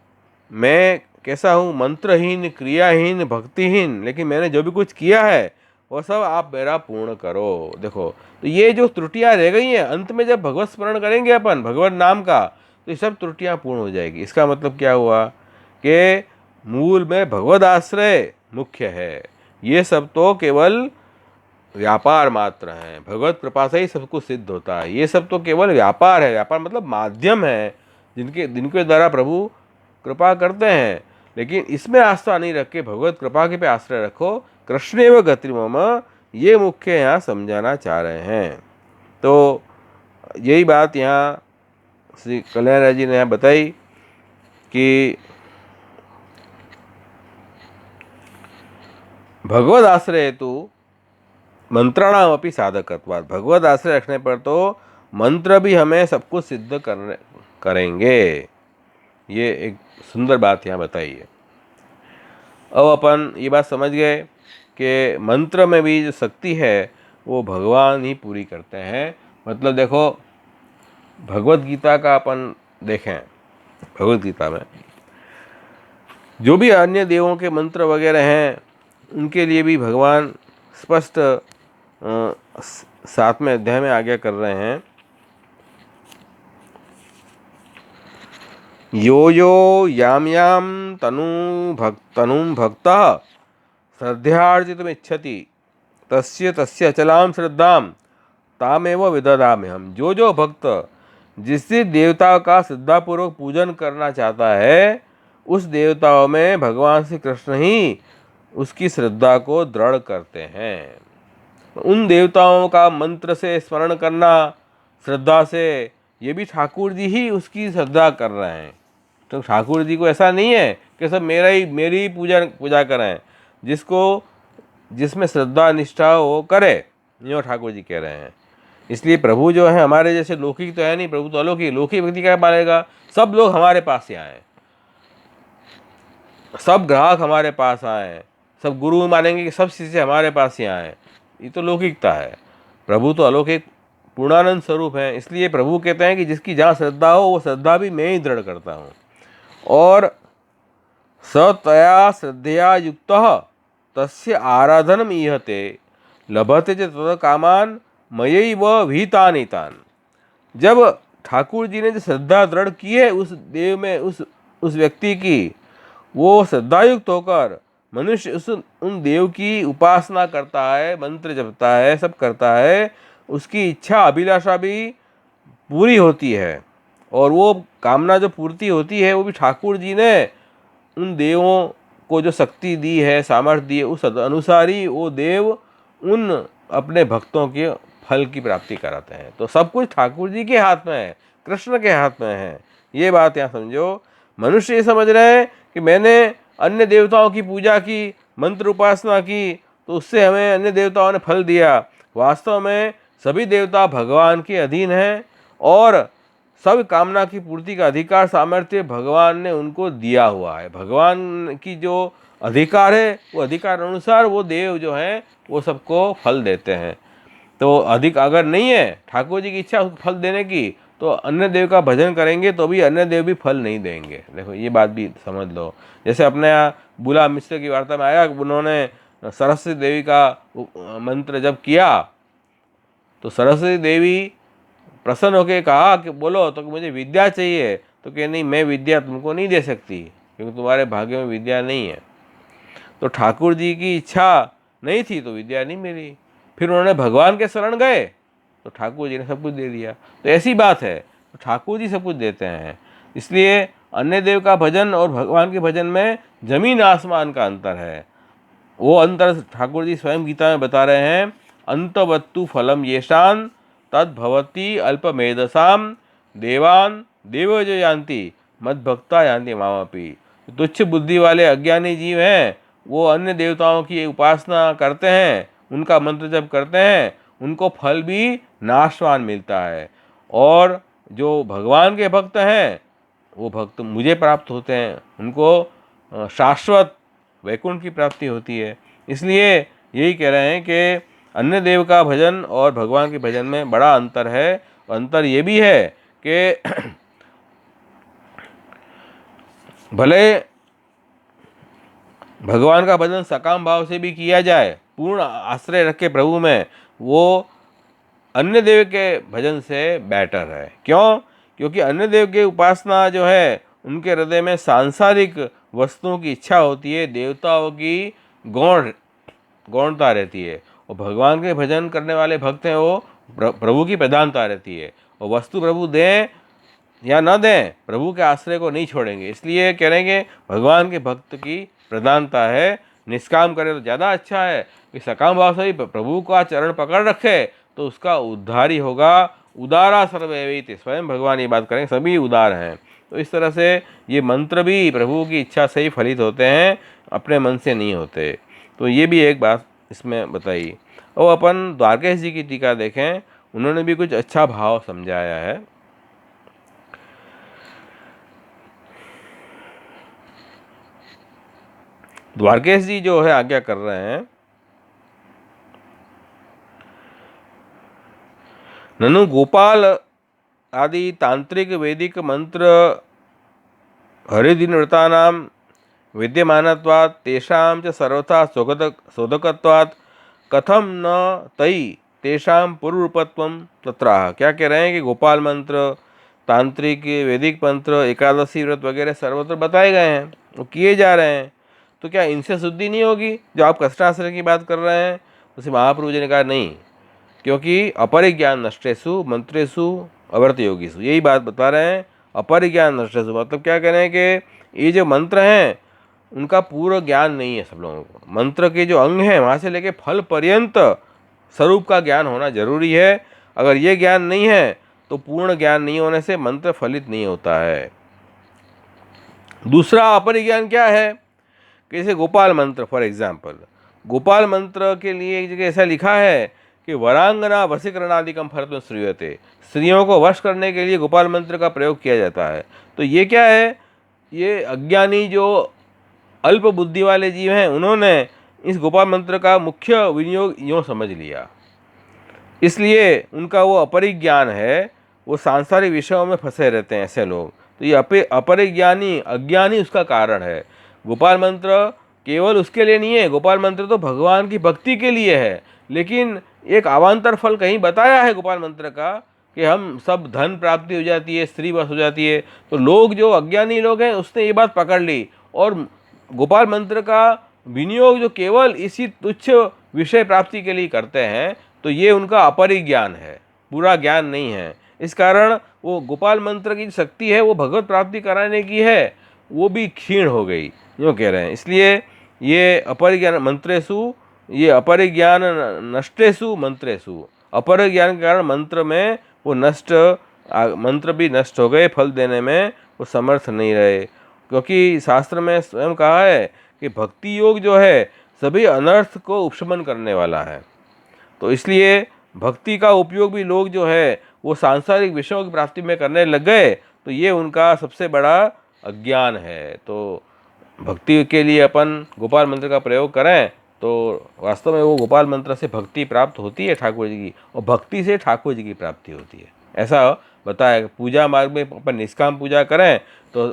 मैं कैसा हूँ, मंत्रहीन, क्रियाहीन, भक्तिहीन, लेकिन मैंने जो भी कुछ किया है वो सब आप मेरा पूर्ण करो। देखो, तो ये जो त्रुटियां रह गई हैं, अंत में जब भगवत स्मरण करेंगे अपन भगवत नाम का, तो ये सब त्रुटियां पूर्ण हो जाएगी। इसका मतलब क्या हुआ कि मूल में भगवद आश्रय मुख्य है, ये सब तो केवल व्यापार मात्र हैं। भगवत कृपा से ही सब कुछ सिद्ध होता है, ये सब तो केवल व्यापार है। व्यापार मतलब माध्यम है जिनके द्वारा प्रभु कृपा करते हैं, लेकिन इसमें आस्था नहीं रख के भगवत कृपा के पे आश्रय रखो। कृष्णेव गति मम, ये मुख्य यहाँ समझाना चाह रहे हैं। तो यही बात यहाँ श्री कल्याण जी ने यहाँ बताई कि भगवद आश्रय तो मंत्राणाम अपनी साधकत्वात्, भगवद आश्रय रखने पर तो मंत्र भी हमें सब कुछ सिद्ध करेंगे। ये एक सुंदर बात यहाँ बताई है। अब अपन ये बात समझ गए कि मंत्र में भी जो शक्ति है वो भगवान ही पूरी करते हैं। मतलब देखो, भगवत गीता का अपन देखें, भगवत गीता में जो भी अन्य देवों के मंत्र वगैरह हैं, उनके लिए भी भगवान स्पष्ट 7वें अध्याय में आज्ञा कर रहे हैं। यो यो याम याम तनुं भक्तः श्रद्धयार्जितुमिच्छति तस्य तस्य अचलां श्रद्धां तामेव विदधाम्यहम्। जो भक्त जिस देवता का श्रद्धापूर्वक पूजन करना चाहता है, उस देवताओं में भगवान श्री कृष्ण ही उसकी श्रद्धा को दृढ़ करते हैं। उन देवताओं का मंत्र से स्मरण करना श्रद्धा से, ये भी ठाकुर जी ही उसकी श्रद्धा कर रहे हैं। तो ठाकुर जी को ऐसा नहीं है कि सब मेरी ही पूजा करें, जिसमें श्रद्धा निष्ठा वो करे, यो ठाकुर जी कह रहे हैं। इसलिए प्रभु जो है हमारे जैसे लौकिक तो है नहीं, प्रभु तो अलौकिक। लौकिक व्यक्ति क्या मानेगा, सब लोग हमारे पास ही आए, सब ग्राहक हमारे पास आए, सब गुरु मानेंगे कि सब शिष्य हमारे पास ही आए, ये तो लौकिकता है। प्रभु तो अलौकिक पूर्णानंद स्वरूप है। इसलिए प्रभु कहते हैं कि जिसकी जहाँ श्रद्धा हो वो श्रद्धा भी मैं ही दृढ़ करता हूँ। और सतया श्रद्धया युक्त तस्य आराधनम ईहते लभते च तत कामान मयैव विहितानि तान्। जब ठाकुर जी ने जो श्रद्धा दृढ़ की है उस देव में, उस व्यक्ति की, वो श्रद्धायुक्त होकर मनुष्य उन देव की उपासना करता है, मंत्र जपता है, सब करता है, उसकी इच्छा अभिलाषा भी पूरी होती है। और वो कामना जो पूर्ति होती है वो भी ठाकुर जी ने उन देवों को जो शक्ति दी है, सामर्थ्य दी है, उस अनुसार ही वो देव उन अपने भक्तों के फल की प्राप्ति कराते हैं। तो सब कुछ ठाकुर जी के हाथ में है, कृष्ण के हाथ में है। ये बात यहाँ समझो। मनुष्य ये समझ रहे हैं कि मैंने अन्य देवताओं की पूजा की, मंत्र उपासना की, तो उससे हमें अन्य देवताओं ने फल दिया। वास्तव में सभी देवता भगवान के अधीन हैं और सब कामना की पूर्ति का अधिकार सामर्थ्य भगवान ने उनको दिया हुआ है। भगवान की जो अधिकार है वो अधिकार अनुसार वो देव जो हैं वो सबको फल देते हैं। तो अधिक अगर नहीं है ठाकुर जी की इच्छा उसको फल देने की, तो अन्य देव का भजन करेंगे तो भी अन्य देव भी फल नहीं देंगे। देखो ये बात भी समझ लो। जैसे अपने यहाँ बुला मिश्र की वार्ता में आया, उन्होंने सरस्वती देवी का मंत्र जब किया तो सरस्वती देवी प्रसन्न होकर कहा कि बोलो, तो मुझे विद्या चाहिए। तो कहे नहीं, मैं विद्या तुमको नहीं दे सकती क्योंकि तुम्हारे भाग्य में विद्या नहीं है। तो ठाकुर जी की इच्छा नहीं थी तो विद्या नहीं मिली। फिर उन्होंने भगवान के शरण गए तो ठाकुर जी ने सब कुछ दे दिया। तो ऐसी बात है, तो ठाकुर जी सब कुछ देते हैं। इसलिए अन्य देव का भजन और भगवान के भजन में जमीन आसमान का अंतर है। वो अंतर ठाकुर जी स्वयं गीता में बता रहे हैं। अंतवत्तु फलम येषान तद्भवती अल्पमेधसाम देवान देवो जो यान्ति मद्भक्ता यान्ति मामपि। तुच्छ बुद्धि वाले अज्ञानी जीव हैं, वो अन्य देवताओं की उपासना करते हैं, उनका मंत्र जप करते हैं, उनको फल भी नाशवान मिलता है। और जो भगवान के भक्त हैं वो भक्त मुझे प्राप्त होते हैं, उनको शाश्वत वैकुंठ की प्राप्ति होती है। इसलिए यही कह रहे हैं कि अन्य देव का भजन और भगवान के भजन में बड़ा अंतर है। अंतर ये भी है कि भले भगवान का भजन सकाम भाव से भी किया जाए, पूर्ण आश्रय रखे प्रभु में, वो अन्य देव के भजन से बेटर है। क्यों? क्योंकि अन्य देव के उपासना जो है उनके हृदय में सांसारिक वस्तुओं की इच्छा होती है, देवताओं की गौणता रहती है। और भगवान के भजन करने वाले भक्त हैं वो प्रभु की प्रधानता रहती है। और वस्तु प्रभु दें या न दें, प्रभु के आश्रय को नहीं छोड़ेंगे। इसलिए कहेंगे भगवान के भक्त की प्रधानता है। निष्काम करे तो ज़्यादा अच्छा है कि सकाम भाव से ही प्रभु का चरण पकड़ रखे तो उसका उद्धार ही होगा। उदारा सर्वैवेति, स्वयं भगवान ये बात करेंगे, सभी उदार हैं। तो इस तरह से ये मंत्र भी प्रभु की इच्छा से ही फलित होते हैं, अपने मन से नहीं होते। तो ये भी एक बात इसमें बताई। और अपन द्वारकेश जी की टीका देखें, उन्होंने भी कुछ अच्छा भाव समझाया है। द्वारकेश जी जो है आज्ञा कर रहे हैं, ननु गोपाल आदि तांत्रिक वैदिक मंत्र हरिदिन व्रतानाम विद्यमानत्वात् तेषां च सर्वथा शोधकत्वात् कथम न तई तेषां पूर्वरूपत्वं तत्राह। क्या कह रहे हैं कि गोपाल मंत्र, तांत्रिक वैदिक मंत्र, एकादशी व्रत वगैरह सर्वत्र बताए गए हैं, वो किए जा रहे हैं, तो क्या इनसे शुद्धि नहीं होगी? जो आप कष्टाश्रय की बात कर रहे हैं, उसे महाप्रभु जी ने कहा नहीं, क्योंकि अपरिज्ञान नष्टेषु मंत्रेषु अवर्त योगीषु, यही बात बता रहे हैं। अपरिज्ञान नष्टेषु मतलब क्या कह रहे हैं कि ये जो मंत्र हैं उनका पूर्ण ज्ञान नहीं है सब लोगों को। मंत्र के जो अंग हैं वहाँ से लेके फल पर्यंत स्वरूप का ज्ञान होना जरूरी है। अगर ये ज्ञान नहीं है तो पूर्ण ज्ञान नहीं होने से मंत्र फलित नहीं होता है। दूसरा अपरिज्ञान क्या है, जैसे गोपाल मंत्र फॉर एग्जाम्पल, गोपाल मंत्र के लिए एक जगह ऐसा लिखा है कि वरांगना वशीकरणादिकम फलत्वं श्रूयते, स्त्रियों को वश करने के लिए गोपाल मंत्र का प्रयोग किया जाता है। तो ये क्या है, ये अज्ञानी जो अल्प बुद्धि वाले जीव हैं उन्होंने इस गोपाल मंत्र का मुख्य विनियोग यूँ समझ लिया, इसलिए उनका वो अपरिज्ञान है, वो सांसारिक विषयों में फंसे रहते हैं ऐसे लोग। तो ये अपरिज्ञानी अज्ञानी उसका कारण है। गोपाल मंत्र केवल उसके लिए नहीं है, गोपाल मंत्र तो भगवान की भक्ति के लिए है, लेकिन एक अवान्तर फल कहीं बताया है गोपाल मंत्र का कि हम सब धन प्राप्ति हो जाती है, स्त्री बस हो जाती है। तो लोग जो अज्ञानी लोग हैं उसने ये बात पकड़ ली और गोपाल मंत्र का विनियोग जो केवल इसी तुच्छ विषय प्राप्ति के लिए करते हैं, तो ये उनका अपरिज्ञान है, पूरा ज्ञान नहीं है। इस कारण वो गोपाल मंत्र की शक्ति है वो भगवत प्राप्ति कराने की है, वो भी क्षीण हो गई, यूँ कह रहे हैं। इसलिए ये अपरिज्ञान मंत्रेषु, ये अपरिज्ञान नष्टेषु मंत्रेषु, अपरिज्ञान के कारण मंत्र में वो नष्ट, मंत्र भी नष्ट हो गए, फल देने में वो समर्थ नहीं रहे। क्योंकि शास्त्र में स्वयं कहा है कि भक्ति योग जो है सभी अनर्थ को उपशमन करने वाला है। तो इसलिए भक्ति का उपयोग भी लोग जो है वो सांसारिक विषयों की प्राप्ति में करने लग गए, तो ये उनका सबसे बड़ा अज्ञान है। तो भक्ति के लिए अपन गोपाल मंत्र का प्रयोग करें तो वास्तव में वो गोपाल मंत्र से भक्ति प्राप्त होती है ठाकुर जी की, और भक्ति से ठाकुर जी की प्राप्ति होती है, ऐसा बताया। पूजा मार्ग में अपन निष्काम पूजा करें तो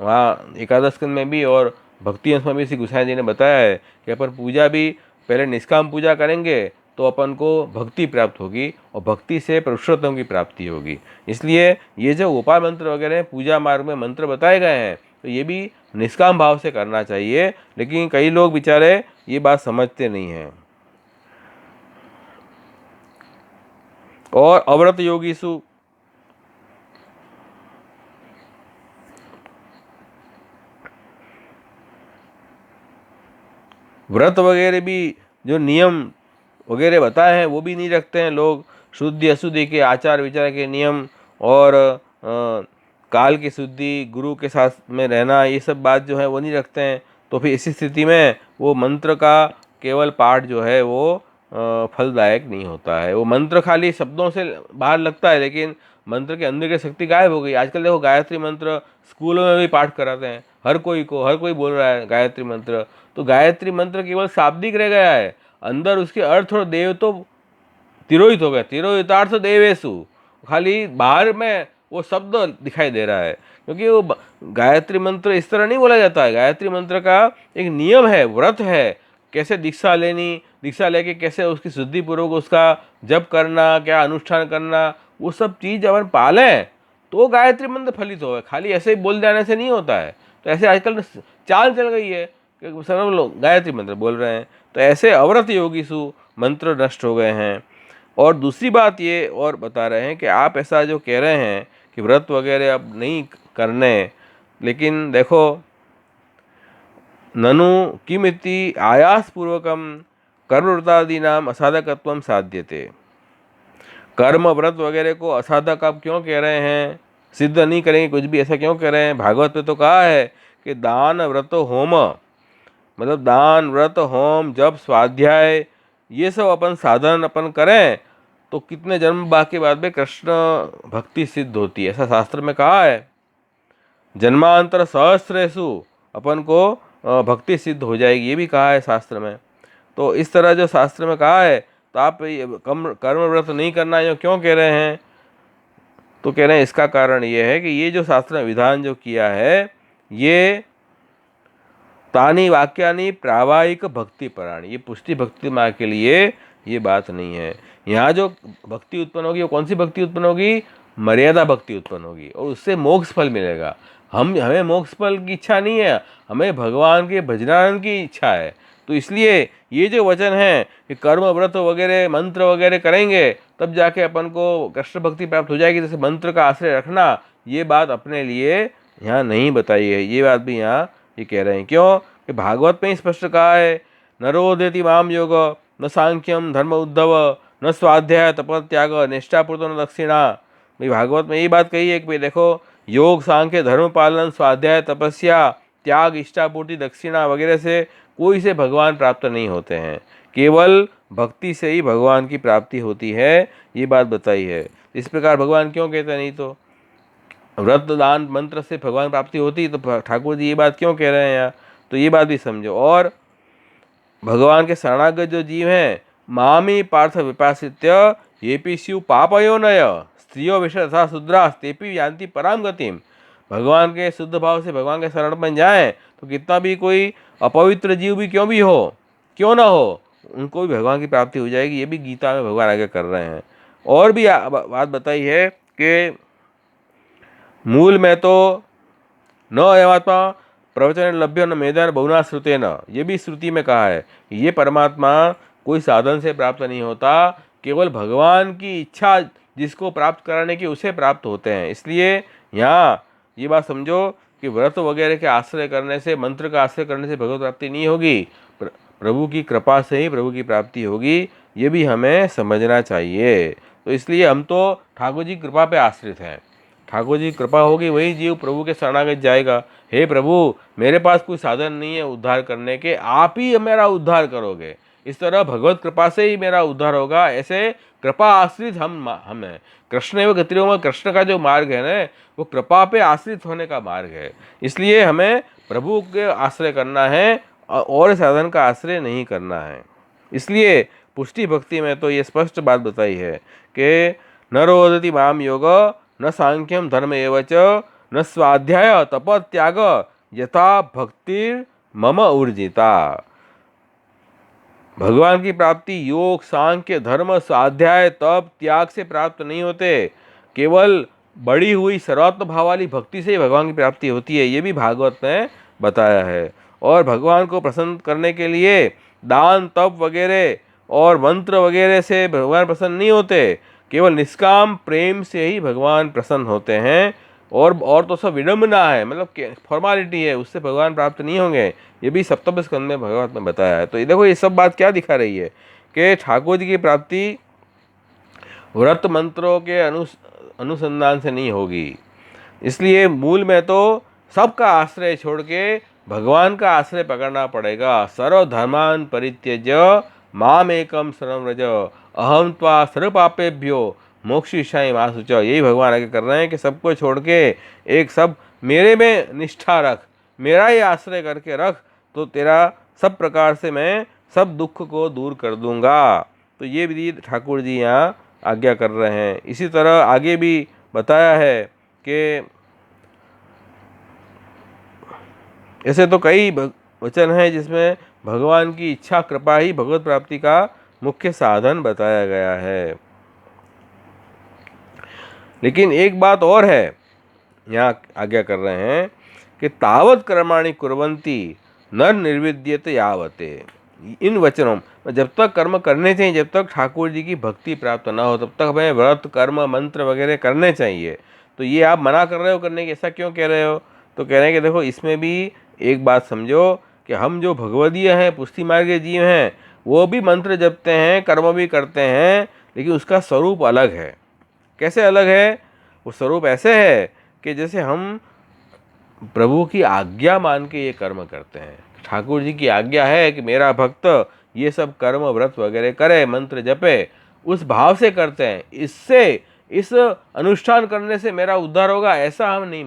वहाँ एकादश स्कंद में भी और भक्ति अंश में भी श्री गोसाई जी ने बताया है कि अपन पूजा भी पहले निष्काम पूजा करेंगे तो अपन को भक्ति प्राप्त होगी और भक्ति से पुरुषोत्तम की प्राप्ति होगी। इसलिए ये जो गोपाल मंत्र वगैरह पूजा मार्ग में मंत्र बताए गए हैं तो ये भी निष्काम भाव से करना चाहिए, लेकिन कई लोग बेचारे ये बात समझते नहीं हैं। और अव्रत योगीसु, व्रत वगैरह भी जो नियम वगैरह बताए हैं वो भी नहीं रखते हैं लोग, शुद्धि अशुद्धि के आचार विचार के नियम और काल की शुद्धि, गुरु के साथ में रहना, ये सब बात जो है वो नहीं रखते हैं। तो फिर इसी स्थिति में वो मंत्र का केवल पाठ जो है वो फलदायक नहीं होता है। वो मंत्र खाली शब्दों से बाहर लगता है लेकिन मंत्र के अंदर की शक्ति गायब हो गई। आजकल देखो गायत्री मंत्र स्कूलों में भी पाठ कराते हैं, हर कोई बोल रहा है गायत्री मंत्र। तो गायत्री मंत्र केवल शाब्दिक रह गया है, अंदर उसके अर्थ और देव तो तिरोहित हो गए, तिरोहितार्थ देवेशु, खाली बाहर में वो शब्द दिखाई दे रहा है। क्योंकि वो गायत्री मंत्र इस तरह नहीं बोला जाता है, गायत्री मंत्र का एक नियम है, व्रत है, कैसे दीक्षा लेनी, दीक्षा लेके कैसे उसकी शुद्धिपूर्वक उसका जप करना, क्या अनुष्ठान करना, वो सब चीज़ अपन पालें तो गायत्री मंत्र फलित हो। खाली ऐसे ही बोल जाने से नहीं होता है। तो ऐसे आजकल चाल चल गई है कि सब लोग गायत्री मंत्र बोल रहे हैं, तो ऐसे अव्रत योगीसु मंत्र नष्ट हो गए हैं। और दूसरी बात ये और बता रहे हैं कि आप ऐसा जो कह रहे हैं कि व्रत वगैरह अब नहीं करने, लेकिन देखो ननु किमिति आयासपूर्वकम कर्मव्रतादीनाम असाधकत्वम साध्यते, कर्म व्रत वगैरह को असाधक आप क्यों कह रहे हैं, सिद्ध नहीं करेंगे कुछ भी, ऐसा क्यों कह रहे हैं। भागवत में तो कहा है कि दान व्रत होम, मतलब दान व्रत होम जब स्वाध्याय ये सब अपन साधन अपन करें तो कितने जन्म के बाद में कृष्ण भक्ति सिद्ध होती है, ऐसा शास्त्र में कहा है। जन्मांतर सहस्रेषु अपन को भक्ति सिद्ध हो जाएगी, ये भी कहा है शास्त्र में। तो इस तरह जो शास्त्र में कहा है, तो आप कर्म व्रत नहीं करना जो क्यों कह रहे हैं, तो कह रहे हैं इसका कारण ये है कि ये जो शास्त्र में विधान जो किया है ये तानी वाक्यानि प्रावाहिक भक्ति पराणी, ये पुष्टि भक्ति मार्ग के लिए ये बात नहीं है। यहाँ जो भक्ति उत्पन्न होगी वो कौन सी भक्ति उत्पन्न होगी, मर्यादा भक्ति उत्पन्न होगी और उससे मोक्ष फल मिलेगा। हमें मोक्ष फल की इच्छा नहीं है, हमें भगवान के भजनानंद की इच्छा है। तो इसलिए ये जो वचन है कि कर्म व्रत वगैरह मंत्र वगैरह करेंगे तब जाके अपन को कृष्ण भक्ति प्राप्त हो जाएगी, जैसे मंत्र का आश्रय रखना, ये बात अपने लिए यहाँ नहीं बताई है। ये बात भी यहाँ ये कह रहे हैं क्यों कि भागवत में ही स्पष्ट कहा है नरोदेति माम योग न सांख्यम धर्म उद्धव न स्वाध्याय तपत्याग निष्ठापूर्तो न दक्षिणा। भाई भागवत में यही बात कही है कि भाई देखो योग, सांख्य, धर्म पालन, स्वाध्याय, तपस्या, त्याग, इष्टापूर्ति, दक्षिणा वगैरह से कोई से भगवान प्राप्त नहीं होते हैं। केवल भक्ति से ही भगवान की प्राप्ति होती है, ये बात बताई है। इस प्रकार भगवान क्यों कहते हैं? नहीं तो व्रत दान मंत्र से भगवान प्राप्ति होती, तो ठाकुर जी ये बात क्यों कह रहे हैं यहाँ? तो ये बात भी समझो। और भगवान के शरणागत जो जीव हैं, मामी पार्थ विपासित्य ये पी शिव पापयो नय स्त्रियो विषय तथा शूद्रास तेपी यान्ति पराम गतिम। भगवान के शुद्ध भाव से भगवान के शरण में जाएं तो कितना भी कोई अपवित्र जीव भी क्यों ना हो, उनको भी भगवान की प्राप्ति हो जाएगी। ये भी गीता में भगवान आगे कर रहे हैं। और भी बात बताई है कि मूल में तो न अयमात्मा प्रवचन लभ्य न मेदन बहुना श्रुते न, ये भी श्रुति में कहा है। ये परमात्मा कोई साधन से प्राप्त नहीं होता, केवल भगवान की इच्छा जिसको प्राप्त कराने की उसे प्राप्त होते हैं। इसलिए यहाँ ये बात समझो कि व्रत वगैरह के आश्रय करने से, मंत्र का आश्रय करने से भगवत प्राप्ति नहीं होगी, प्रभु की कृपा से ही प्रभु की प्राप्ति होगी। ये भी हमें समझना चाहिए। तो इसलिए हम तो ठाकुर जी की कृपा पे आश्रित हैं। ठाकुर जी की कृपा होगी वही जीव प्रभु के शरणागत जाएगा। हे प्रभु, मेरे पास कोई साधन नहीं है उद्धार करने के, आप ही मेरा उद्धार करोगे। इस तरह भगवत कृपा से ही मेरा उद्धार होगा, ऐसे कृपा आश्रित हम हैं। कृष्ण एवं गतिरों में कृष्ण का जो मार्ग है ना, वो कृपा पे आश्रित होने का मार्ग है। इसलिए हमें प्रभु के आश्रय करना है और साधन का आश्रय नहीं करना है। इसलिए पुष्टि भक्ति में तो ये स्पष्ट बात बताई है कि न रोदति माम योग न सांख्यम धर्म एवच न स्वाध्याय तप त्याग यथा भक्ति मम ऊर्जिता। भगवान की प्राप्ति योग, सांख्य, धर्म, स्वाध्याय, तप, त्याग से प्राप्त नहीं होते, केवल बड़ी हुई सर्वात्म भाव वाली भक्ति से ही भगवान की प्राप्ति होती है। ये भी भागवत में बताया है। और भगवान को प्रसन्न करने के लिए दान, तप वगैरह और मंत्र वगैरह से भगवान प्रसन्न नहीं होते, केवल निष्काम प्रेम से ही भगवान प्रसन्न होते हैं। और तो सब विडम्बना है, मतलब फॉर्मालिटी है, उससे भगवान प्राप्त नहीं होंगे। ये भी सप्तम स्कंद में भगवत में बताया है। तो ये देखो, ये सब बात क्या दिखा रही है कि ठाकुर जी की प्राप्ति व्रत मंत्रों के अनुसंधान से नहीं होगी। इसलिए मूल में तो सबका आश्रय छोड़ के भगवान का आश्रय पकड़ना पड़ेगा। सर्वधर्मान परित्यज्य माम एकम शरणं व्रज अहम त्वा सर्व पापेभ्यो मोक्षयिष्यामि मा शुच। यही भगवान आगे कर रहे हैं कि सबको छोड़ के एक सब मेरे में निष्ठा रख, मेरा ही आश्रय करके रख, तो तेरा सब प्रकार से मैं सब दुख को दूर कर दूंगा। तो ये विधि ठाकुर जी यहाँ आज्ञा कर रहे हैं। इसी तरह आगे भी बताया है कि ऐसे तो कई वचन हैं जिसमें भगवान की इच्छा कृपा ही भगवत प्राप्ति का मुख्य साधन बताया गया है। लेकिन एक बात और है, यहाँ आज्ञा कर रहे हैं कि तावत कर्माणि कुर्वन्ति नर निर्विद्यते यावते। इन वचनों में जब तक कर्म करने चाहिए, जब तक ठाकुर जी की भक्ति प्राप्त ना हो, तब तक हमें व्रत कर्म मंत्र वगैरह करने चाहिए। तो ये आप मना कर रहे हो करने की, ऐसा क्यों कह रहे हो? तो कह रहे हैं कि देखो, इसमें भी एक बात समझो कि हम जो भगवदीय हैं, पुष्टि मार्ग के जीव हैं, वो भी मंत्र जपते हैं, कर्म भी करते हैं, लेकिन उसका स्वरूप अलग है। कैसे अलग है? वो स्वरूप ऐसे है कि जैसे हम प्रभु की आज्ञा मान के ये कर्म करते हैं। ठाकुर जी की आज्ञा है कि मेरा भक्त ये सब कर्म व्रत वगैरह करे, मंत्र जपे, उस भाव से करते हैं। इससे, इस अनुष्ठान करने से मेरा उद्धार होगा, ऐसा हम नहीं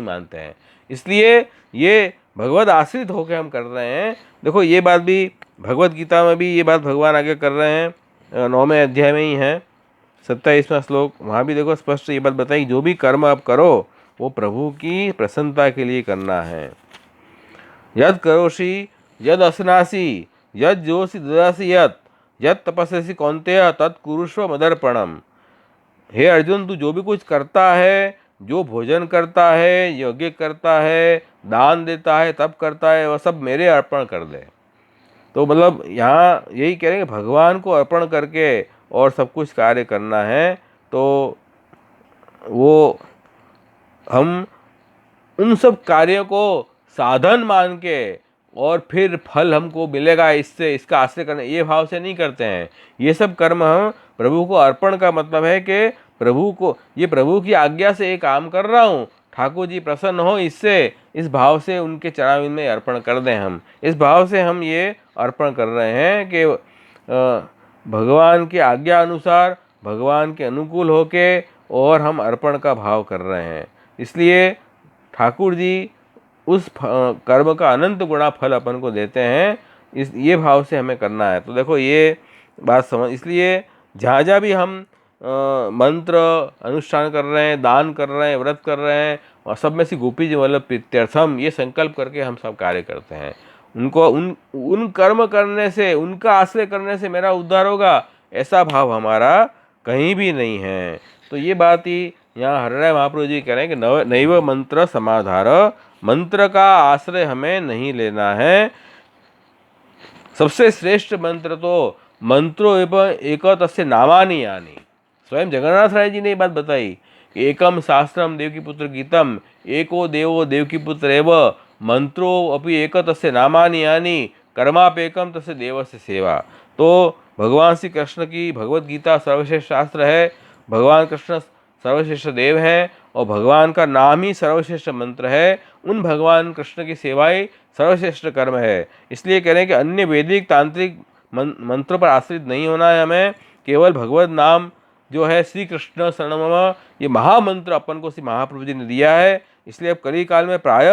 मानते हैं। इसलिए ये भगवत आश्रित होकर हम कर रहे हैं। देखो, ये बात भी भगवत गीता में भी ये बात भगवान आगे कर रहे हैं, 9वें अध्याय में ही है, 27वां श्लोक। वहाँ भी देखो स्पष्ट ये बात बताई, जो भी कर्म आप करो वो प्रभु की प्रसन्नता के लिए करना है। यद करोषि यद असनासी यद जोषि ददासी यद तपस्यसि कौन्तेय तत् कुरुष्व मदर्पणम। हे अर्जुन, तू जो भी कुछ करता है, जो भोजन करता है, यज्ञ करता है, दान देता है, तप करता है, वह सब मेरे अर्पण कर दे। तो मतलब यहाँ यही कह रहे हैं कि भगवान को अर्पण करके और सब कुछ कार्य करना है। तो वो हम उन सब कार्यों को साधन मान के और फिर फल हमको मिलेगा इससे, इसका आश्रय करने, ये भाव से नहीं करते हैं। ये सब कर्म हम प्रभु को अर्पण का मतलब है कि ये प्रभु की आज्ञा से ये काम कर रहा हूँ, ठाकुर जी प्रसन्न हो इससे, इस भाव से उनके चरणारविंद में अर्पण कर दें। हम इस भाव से हम ये अर्पण कर रहे हैं कि भगवान की आज्ञा अनुसार, भगवान के अनुकूल होके और हम अर्पण का भाव कर रहे हैं। इसलिए ठाकुर जी उस कर्म का अनंत गुणा फल अपन को देते हैं। ये भाव से हमें करना है। तो देखो ये बात समझ, इसलिए जहाँ जहाँ भी हम मंत्र अनुष्ठान कर रहे हैं, दान कर रहे हैं, व्रत कर रहे हैं, और सब में से गोपी जी वल्लभ प्रीत्यर्थम ये संकल्प करके हम सब कार्य करते हैं। उनको उन कर्म करने से, उनका आश्रय करने से मेरा उद्धार होगा, ऐसा भाव हमारा कहीं भी नहीं है। तो ये बात ही यहाँ हरिराय महाप्रभु जी कह रहे हैं कि नैव मंत्र समाधार, मंत्र का आश्रय हमें नहीं लेना है। सबसे श्रेष्ठ मंत्र तो मंत्रो एक तस्य नामानि यानि। स्वयं जगन्नाथ राय जी ने ये बात बताई, एकम शास्त्रम देवकीपुत्र गीतम, एको देवो देवकीपुत्र एव, मंत्रो अपि एक तस्य नामानि यानि, कर्मापेकम तस्य देवस्य सेवा। तो भगवान श्री कृष्ण की भगवत गीता सर्वश्रेष्ठ शास्त्र है, भगवान कृष्ण सर्वश्रेष्ठ देव हैं और भगवान का नाम ही सर्वश्रेष्ठ मंत्र है। उन भगवान कृष्ण की सेवा ही सर्वश्रेष्ठ कर्म है। इसलिए कह रहे हैं कि अन्य वैदिक तांत्रिक मंत्र पर आश्रित नहीं होना है हमें, केवल भगवत नाम जो है श्री कृष्ण शरणं मम, ये महामंत्र अपन को श्री महाप्रभु जी ने दिया है। इसलिए अब कली काल में प्राय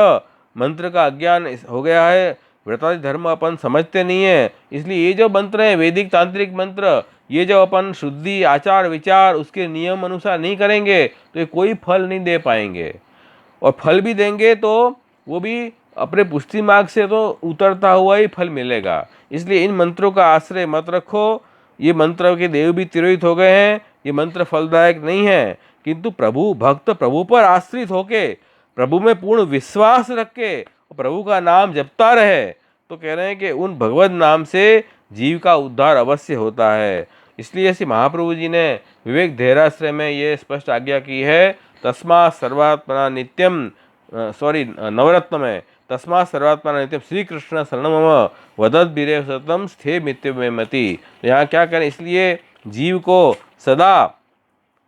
मंत्र का अज्ञान हो गया है, व्रतादि धर्म अपन समझते नहीं है। इसलिए ये जो मंत्र है वैदिक तांत्रिक मंत्र, ये जो अपन शुद्धि आचार विचार उसके नियम अनुसार नहीं करेंगे तो ये कोई फल नहीं दे पाएंगे, और फल भी देंगे तो वो भी अपने पुष्टि मार्ग से तो उतरता हुआ ही फल मिलेगा। इसलिए इन मंत्रों का आश्रय मत रखो। ये मंत्र के देव भी तिरोहित हो गए हैं, ये मंत्र फलदायक नहीं है। किंतु प्रभु भक्त प्रभु पर आश्रित होके, प्रभु में पूर्ण विश्वास रख के प्रभु का नाम जपता रहे, तो कह रहे हैं कि उन भगवत नाम से जीव का उद्धार अवश्य होता है। इसलिए ऐसी महाप्रभु जी ने विवेक धैर्याश्रय में ये स्पष्ट आज्ञा की है, तस्मात् सर्वात्मना नित्यम, नवरत्न में तस्मात् सर्वात्मना नित्यम श्री कृष्ण शरणं मम वदत बीरे सततम स्थे मित्य में मति। तो यहाँ क्या करें, इसलिए जीव को सदा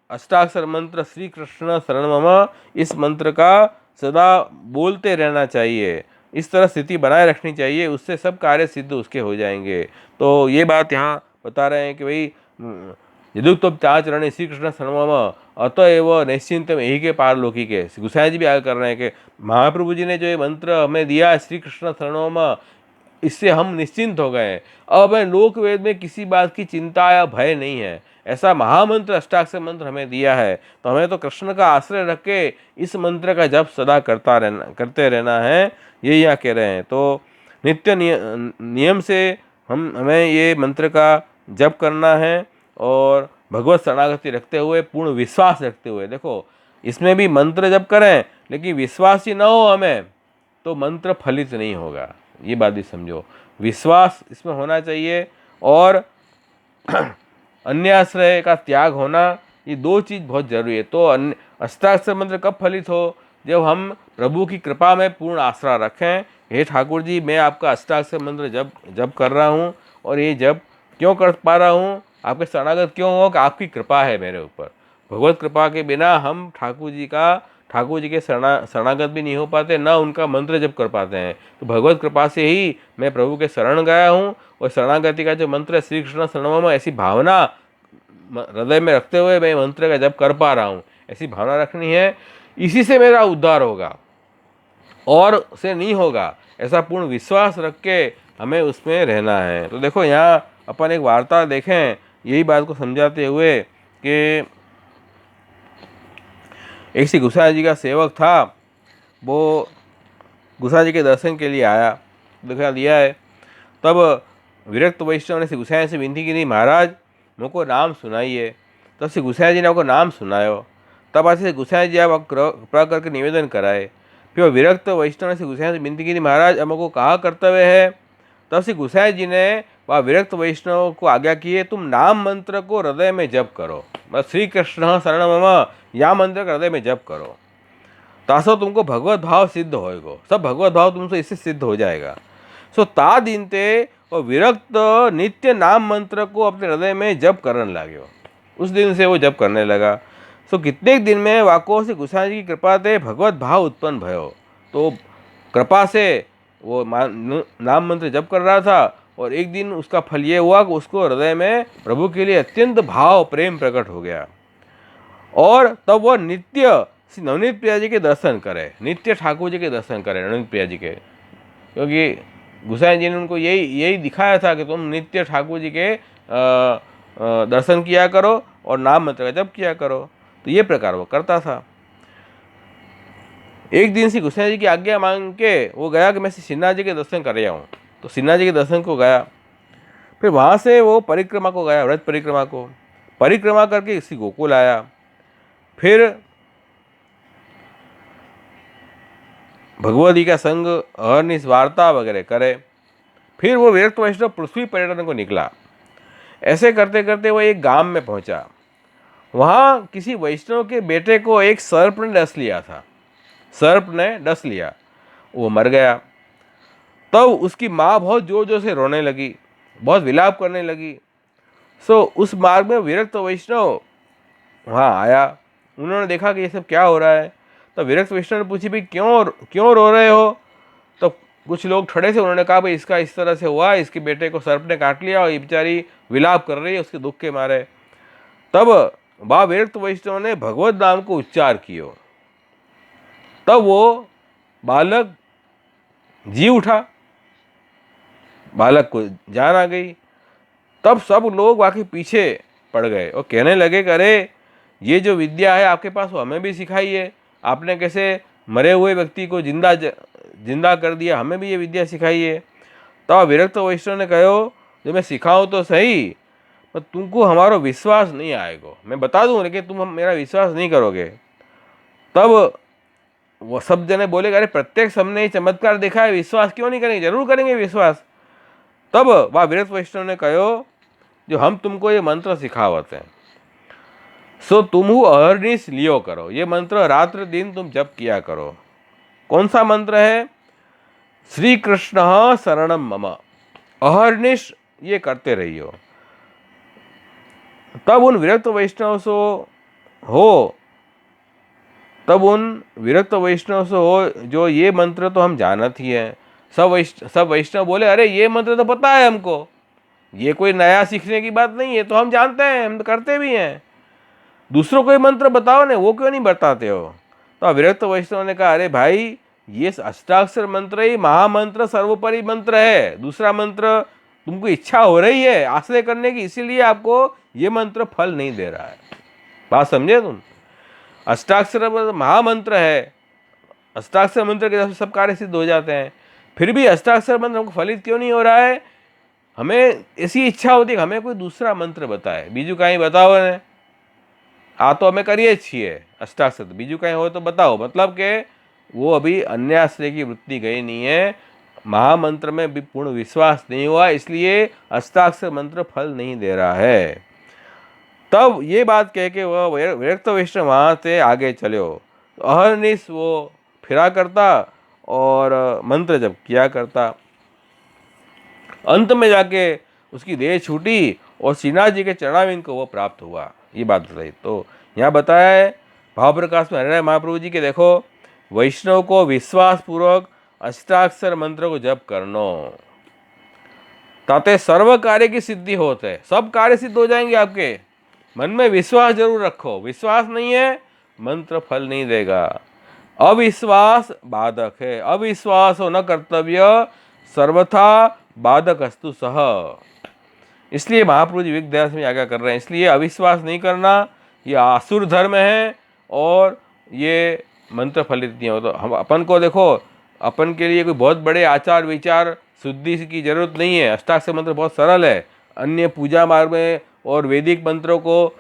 अष्टाक्षर मंत्र श्री कृष्ण शरणं मम, इस मंत्र का सदा बोलते रहना चाहिए, इस तरह स्थिति बनाए रखनी चाहिए, उससे सब कार्य सिद्ध उसके हो जाएंगे। तो ये बात यहाँ बता रहे हैं कि भाई यदुक्तोपचाचरण श्री कृष्ण शरणं मम अतएव निश्चिंतम यही के पारलौकिक है। गुसाई जी भी आगे कर रहे हैं कि महाप्रभु जी ने जो ये मंत्र हमें दिया है श्री कृष्ण शरणं मम, इससे हम निश्चिंत हो गए। अब हमें लोक वेद में किसी बात की चिंता या भय नहीं है। ऐसा महामंत्र अष्टाक्षर मंत्र हमें दिया है, तो हमें तो कृष्ण का आश्रय रख के इस मंत्र का जप सदा करते रहना है, ये यहाँ कह रहे हैं। तो नित्य नियम से हमें ये मंत्र का जप करना है, और भगवत शरणागति रखते हुए, पूर्ण विश्वास रखते हुए। देखो इसमें भी मंत्र जप करें लेकिन विश्वास ही ना हो हमें, तो मंत्र फलित नहीं होगा। ये बात भी समझो, विश्वास इसमें होना चाहिए, और अन्य आश्रय का त्याग होना, ये दो चीज़ बहुत जरूरी है। तो अष्टाक्षर मंत्र कब फलित हो, जब हम प्रभु की कृपा में पूर्ण आश्रय रखें। हे ठाकुर जी, मैं आपका अष्टाक्षर मंत्र जप कर रहा हूँ, और ये जप क्यों कर पा रहा हूँ, आपके शरणागत क्यों हो, कि आपकी कृपा है मेरे ऊपर। भगवत कृपा के बिना हम ठाकुर जी के शरणागत भी नहीं हो पाते, ना उनका मंत्र जप कर पाते हैं। तो भगवत कृपा से ही मैं प्रभु के शरण गया हूँ, और शरणागति का जो मंत्र है श्री कृष्ण शरणं मम, ऐसी भावना हृदय में रखते हुए मैं मंत्र का जप कर पा रहा हूँ, ऐसी भावना रखनी है। इसी से मेरा उद्धार होगा, और से नहीं होगा, ऐसा पूर्ण विश्वास रख के हमें उसमें रहना है। तो देखो यहाँ अपन एक वार्ता देखें यही बात को समझाते हुए कि एक श्री गुसाई जी का सेवक था, वो गुसाई जी के दर्शन के लिए आया, दिखा दिया है। तब विरक्त वैष्णव ने श्री गुसाई से विनती की, नहीं महाराज मुझको नाम सुनाइए। तब श्री गुसाई जी ने आपको नाम सुनायो। तब ऐसे गुसाई जी आप कृपा करके निवेदन कराए। फिर विरक्त वैष्णव ने श्री गुसाई से विनती की, महाराज हमको कहा कर्तव्य है। तब श्री गुसाई जी ने वह विरक्त वैष्णव को आज्ञा की है, तुम नाम मंत्र को हृदय में जप करो, बस श्री कृष्ण शरणं मम या मंत्र हृदय में जप करो, तासो तुमको भगवत भाव सिद्ध होएगो, सब भगवत भाव तुमसे इससे सिद्ध हो जाएगा। सो ता दिनते और विरक्त नित्य नाम मंत्र को अपने हृदय में जप करने लगे। उस दिन से वो जप करने लगा। सो कितनेक दिन में वाको से गोसाई जी की कृपा से भगवत भाव उत्पन्न भयो। तो कृपा से वो नाम मंत्र जप कर रहा था और एक दिन उसका फल ये हुआ कि उसको हृदय में प्रभु के लिए अत्यंत भाव प्रेम प्रकट हो गया और तब वह नित्य श्री नवनीत प्रिया जी के दर्शन करे, नित्य ठाकुर जी के दर्शन करे नवनीत प्रिया जी के, क्योंकि गोसाई जी ने उनको यही दिखाया था कि तुम नित्य ठाकुर जी के दर्शन किया करो और नाम मंत्र का जप किया करो। तो ये प्रकार वो करता था। एक दिन से गोसाई जी की आज्ञा मांग के वो गया कि मैं सिन्हा जी के दर्शन कर आऊँ। तो सिन्हा जी के दर्शन को गया, फिर वहाँ से वो परिक्रमा को गया, व्रत परिक्रमा करके इसी गोकुल आया। फिर भगवती का संग अहरनिश वार्ता वगैरह करे। फिर वो विरक्त वैष्णव पृथ्वी पर्यटन को निकला। ऐसे करते करते वो एक गांव में पहुंचा। वहाँ किसी वैष्णव के बेटे को एक सर्प ने डस लिया था, सर्प ने डस लिया, वो मर गया। तब उसकी माँ बहुत जोर जोर से रोने लगी, बहुत विलाप करने लगी। सो उस मार्ग में विरक्त वैष्णव वहाँ आया। उन्होंने देखा कि ये सब क्या हो रहा है। तो विरक्त वैष्णव ने पूछी, भाई क्यों रो रहे हो। तो कुछ लोग खड़े थे, उन्होंने कहा भाई इसका इस तरह से हुआ, इसके बेटे को सर्प ने काट लिया और ये बेचारी विलाप कर रही है उसके दुख के मारे। तब बा विरक्त वैष्णव ने भगवत नाम को उच्चार कियो। तब वो बालक जी उठा, बालक को जान आ गई। तब सब लोग वाकई पीछे पड़ गए और कहने लगे कि अरे ये जो विद्या है आपके पास वो हमें भी सिखाइए। आपने कैसे मरे हुए व्यक्ति को जिंदा कर दिया, हमें भी ये विद्या सिखाइए। तब विरक्त वैष्णव ने कहो, जो मैं सिखाऊं तो सही, पर तुमको हमारा विश्वास नहीं आएगा। मैं बता दूं लेकिन तुम मेरा विश्वास नहीं करोगे। तब वो सब जने बोले, अरे प्रत्यक्ष हमने चमत्कार देखा है, विश्वास क्यों नहीं करेंगे, जरूर करेंगे विश्वास। तब वह विरक्त वैष्णव ने कहो, जो हम तुमको ये मंत्र सिखावत हैं, सो तुम अहरनिश लियो करो। ये मंत्र रात्र दिन तुम जप किया करो। कौन सा मंत्र है? श्री कृष्ण शरणम मम, अहरनिश ये करते रहियो। तब उन विरक्त वैष्णव से हो जो ये मंत्र तो हम जानत ही हैं। सब वैष्णव बोले, अरे ये मंत्र तो पता है हमको, ये कोई नया सीखने की बात नहीं है, तो हम जानते हैं, हम तो करते भी हैं। दूसरों को ये मंत्र बताओ ना, वो क्यों नहीं बताते हो। तो विरक्त वैष्णव ने कहा, अरे भाई ये अष्टाक्षर मंत्र ही महामंत्र सर्वोपरि मंत्र है। दूसरा मंत्र तुमको इच्छा हो रही है आश्रय करने की, इसीलिए आपको ये मंत्र फल नहीं दे रहा है। बात समझे तुम? अष्टाक्षर महामंत्र है, अष्टाक्षर मंत्र के सब कार्य सिद्ध हो जाते हैं, फिर भी अष्टाक्षर मंत्र हमको फलित क्यों नहीं हो रहा है। हमें ऐसी इच्छा होती है कि हमें कोई दूसरा मंत्र बताए, बीजू कहीं बताओ ने। आ तो हमें करिए छे अष्टाक्षर, बीजू कहीं हो तो बताओ। मतलब के वो अभी अन्य आश्रय की वृत्ति गई नहीं है, महामंत्र में भी पूर्ण विश्वास नहीं हुआ, इसलिए अष्टाक्षर मंत्र फल नहीं दे रहा है। तब ये बात कह के वह विरक्त वैष्णव वहाँ से आगे चलो। तो अहरनिश वो फिरा करता और मंत्र जप किया करता। अंत में जाके उसकी देह छूटी और श्रीनाथ जी के चरणारविंद को वो प्राप्त हुआ। ये बात बताई। तो यहाँ बताया है भाव प्रकाश में हरिराय महाप्रभु जी के, देखो वैष्णव को विश्वास पूर्वक अष्टाक्षर मंत्र को जप करनो, ताते सर्व कार्य की सिद्धि होते है। सब कार्य सिद्ध हो जाएंगे आपके। मन में विश्वास जरूर रखो, विश्वास नहीं है मंत्र फल नहीं देगा। अविश्वास बाधक है, अविश्वास हो न कर्तव्य, सर्वथा बाधक अस्तु सह। इसलिए महाप्रभु जी विद्यास में आज्ञा कर रहे हैं। इसलिए अविश्वास नहीं करना, ये आसुर धर्म है और ये मंत्र फलित नहीं हो। तो हम अपन को देखो, अपन के लिए कोई बहुत बड़े आचार विचार शुद्धि की जरूरत नहीं है। अष्टाक्षर मंत्र बहुत सरल है। अन्य पूजा मार्ग में और वैदिक मंत्रों को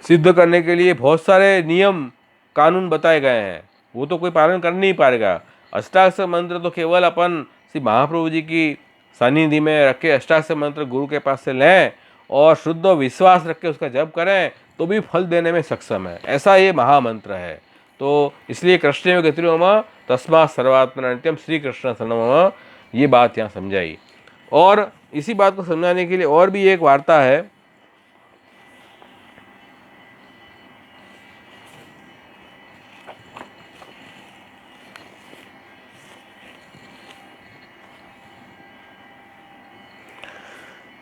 सिद्ध करने के लिए बहुत सारे नियम कानून बताए गए हैं, वो तो कोई पालन कर नहीं पाएगा। अष्टाक्षर मंत्र तो केवल अपन श्री महाप्रभु जी की सानिधि में रख के अष्टाक्षर मंत्र गुरु के पास से लें और शुद्ध विश्वास रख के उसका जप करें तो भी फल देने में सक्षम है। ऐसा ये महामंत्र है। तो इसलिए कृष्ण गतिरो मम तस्मात् सर्वात्मना नित्यम श्री कृष्ण शरणम, ये बात यहाँ समझाई। और इसी बात को समझाने के लिए और भी एक वार्ता है।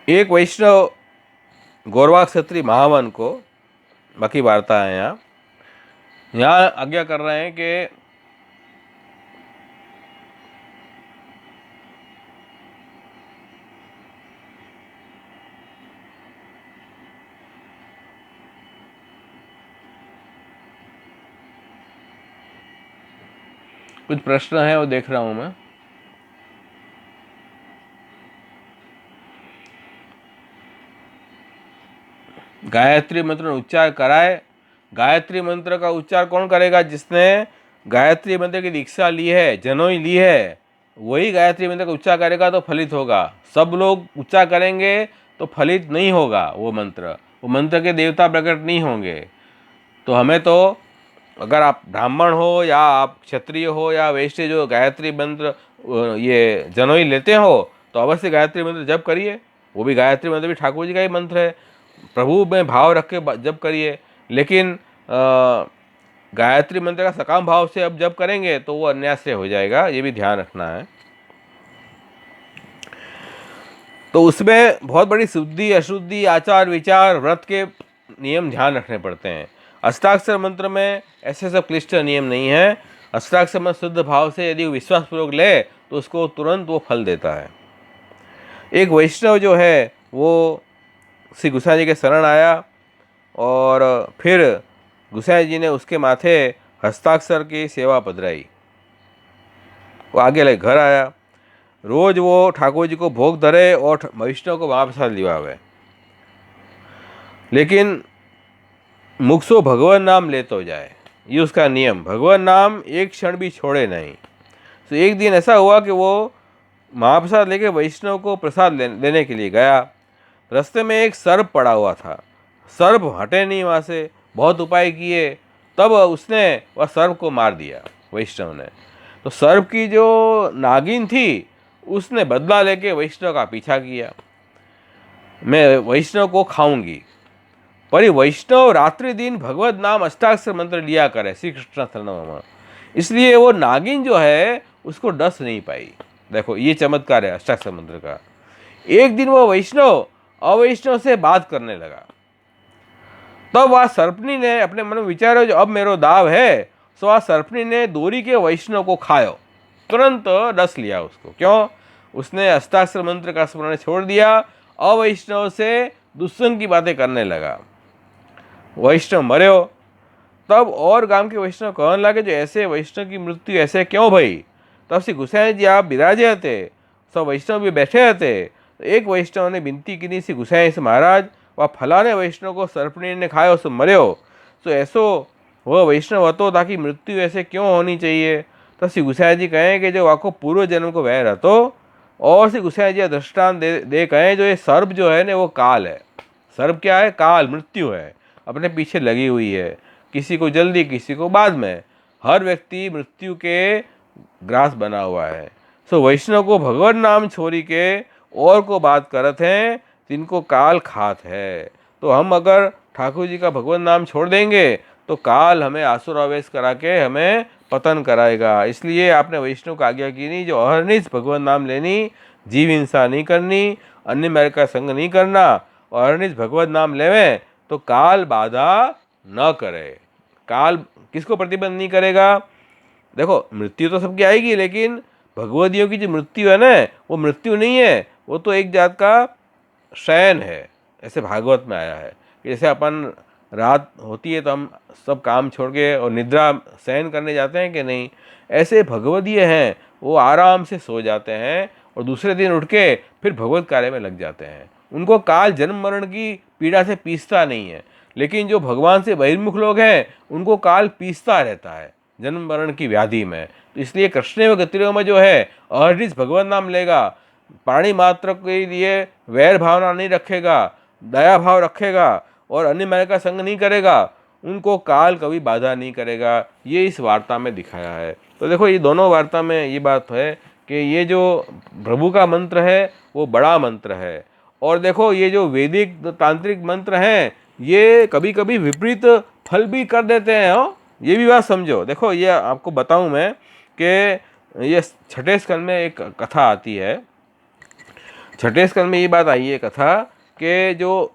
एक वैष्णव गौरवा क्षत्रिय महावन को, बाकी वार्ता है यहाँ आज्ञा कर रहे हैं कि कुछ प्रश्न है वो देख रहा हूं मैं। गायत्री मंत्र उच्चार कराए। गायत्री मंत्र का उच्चार कौन करेगा? जिसने गायत्री मंत्र की दीक्षा ली है, जनोई ली है, वही गायत्री मंत्र का उच्चार करेगा तो फलित होगा। सब लोग उच्चार करेंगे तो फलित नहीं होगा वो मंत्र, वो मंत्र के देवता प्रकट नहीं होंगे। तो हमें तो, अगर आप ब्राह्मण हो या आप क्षत्रिय हो या वैश्य, जो गायत्री मंत्र ये जनोई लेते हो तो अवश्य गायत्री मंत्र जप करिए। वो भी गायत्री मंत्र भी ठाकुर जी का ही मंत्र है, प्रभु में भाव रख के जप करिए। लेकिन गायत्री मंत्र का सकाम भाव से अब जप करेंगे तो वो अन्याश्रय हो जाएगा, ये भी ध्यान रखना है। तो उसमें बहुत बड़ी शुद्धि अशुद्धि, आचार विचार, व्रत के नियम ध्यान रखने पड़ते हैं। अष्टाक्षर मंत्र में ऐसे सब क्लिष्ट नियम नहीं है। अष्टाक्षर मंत्र शुद्ध भाव से यदि विश्वासपूर्वक ले तो उसको तुरंत वो फल देता है। एक वैष्णव जो है वो श्री गोसाई जी के शरण आया और फिर गोसाई जी ने उसके माथे हस्ताक्षर की सेवा पधराई। वो आगे ले घर आया, रोज वो ठाकुर जी को भोग धरे और वैष्णव को महाप्रसाद लिवावे, लेकिन मुख से भगवान नाम ले तो जाए, ये उसका नियम। भगवान नाम एक क्षण भी छोड़े नहीं। तो एक दिन ऐसा हुआ कि वो महाप्रसाद लेके वैष्णव को प्रसाद लेने के लिए गया। रास्ते में एक सर्प पड़ा हुआ था, सर्प हटे नहीं वहाँ से, बहुत उपाय किए, तब उसने वह सर्प को मार दिया वैष्णव ने। तो सर्प की जो नागिन थी उसने बदला लेके वैष्णव का पीछा किया, मैं वैष्णव को खाऊंगी। पर ये वैष्णव रात्रि दिन भगवत नाम अष्टाक्षर मंत्र लिया करे, श्री कृष्ण शरणम, इसलिए वो नागिन जो है उसको डस नहीं पाई। देखो ये चमत्कार है अष्टाक्षर मंत्र का। एक दिन वो वैष्णव अवैष्णव से बात करने लगा, तब वह सर्पनी ने अपने मन में विचारो जो अब मेरो दाव है, सो वह सर्पनी ने दूरी के वैष्णव को खायो, तुरंत डस लिया उसको। क्यों? उसने अष्टाक्षर मंत्र का स्मरण छोड़ दिया, अवैष्णव से दुष्संग की बातें करने लगा, वैष्णव मर्यो। तब और गांव के वैष्णव कहने लगे जो ऐसे वैष्णव की मृत्यु ऐसे क्यों भई? तब श्री गोसाई जी आप बिराजे थे, सब वैष्णव भी बैठे थे। एक वैष्णव ने विनती की श्री गोसाई से, महाराज वह फलाने वैष्णव को सर्पणी ने खायो सो मर्यो, तो ऐसो वह वैष्णव હતો ताकि मृत्यु ऐसे क्यों होनी चाहिए? तो श्री गोसाई जी कहें कि जो वाको पूर्व जन्म को वह रहतो, और श्री गोसाई जी दृष्टांत दे कहें जो ये सर्प जो है ना वो काल है। सर्प क्या है? काल, मृत्यु है, अपने पीछे लगी हुई है, किसी को जल्दी किसी को बाद में, हर व्यक्ति मृत्यु के ग्रास बना हुआ है। सो वैष्णव को भगवान नाम छोड़ी के और को बात करत हैं, जिनको काल खात है। तो हम अगर ठाकुर जी का भगवान नाम छोड़ देंगे तो काल हमें आसुर आवेश करा के हमें पतन कराएगा। इसलिए आपने वैष्णव को आज्ञा की नहीं जो अहरनिश भगवान नाम लेनी, जीव हिंसा नहीं करनी, अन्य मेरे का संग नहीं करना, और अहरनिश भगवत नाम लेवें तो काल बाधा न करे। काल किसको प्रतिबंध नहीं करेगा? देखो मृत्यु तो सबकी आएगी, लेकिन भगवदियों की जो मृत्यु है ना वो मृत्यु नहीं है, वो तो एक जात का शयन है। ऐसे भागवत में आया है कि जैसे अपन रात होती है तो हम सब काम छोड़ के और निद्रा शयन करने जाते हैं कि नहीं, ऐसे भगवदीय हैं, वो आराम से सो जाते हैं और दूसरे दिन उठ के फिर भगवत कार्य में लग जाते हैं। उनको काल जन्म मरण की पीड़ा से पीसता नहीं है, लेकिन जो भगवान से बहिर्मुख लोग हैं उनको काल पीसता रहता है जन्म मरण की व्याधि में। तो इसलिए कृष्ण व गतियों में जो है अहरनिश भगवान नाम लेगा, प्राणी मात्र के लिए वैर भावना नहीं रखेगा, दया भाव रखेगा और अन्य मेरे का संग नहीं करेगा, उनको काल कभी बाधा नहीं करेगा। ये इस वार्ता में दिखाया है। तो देखो ये दोनों वार्ता में ये बात है कि ये जो प्रभु का मंत्र है वो बड़ा मंत्र है, और देखो ये जो वैदिक तांत्रिक मंत्र हैं ये कभी कभी विपरीत फल भी कर देते हैं। हो ये भी बात समझो। देखो ये आपको बताऊं मैं कि ये छठे स्कंद में एक कथा आती है। छठे स्कंद में ये बात आई है कथा कि जो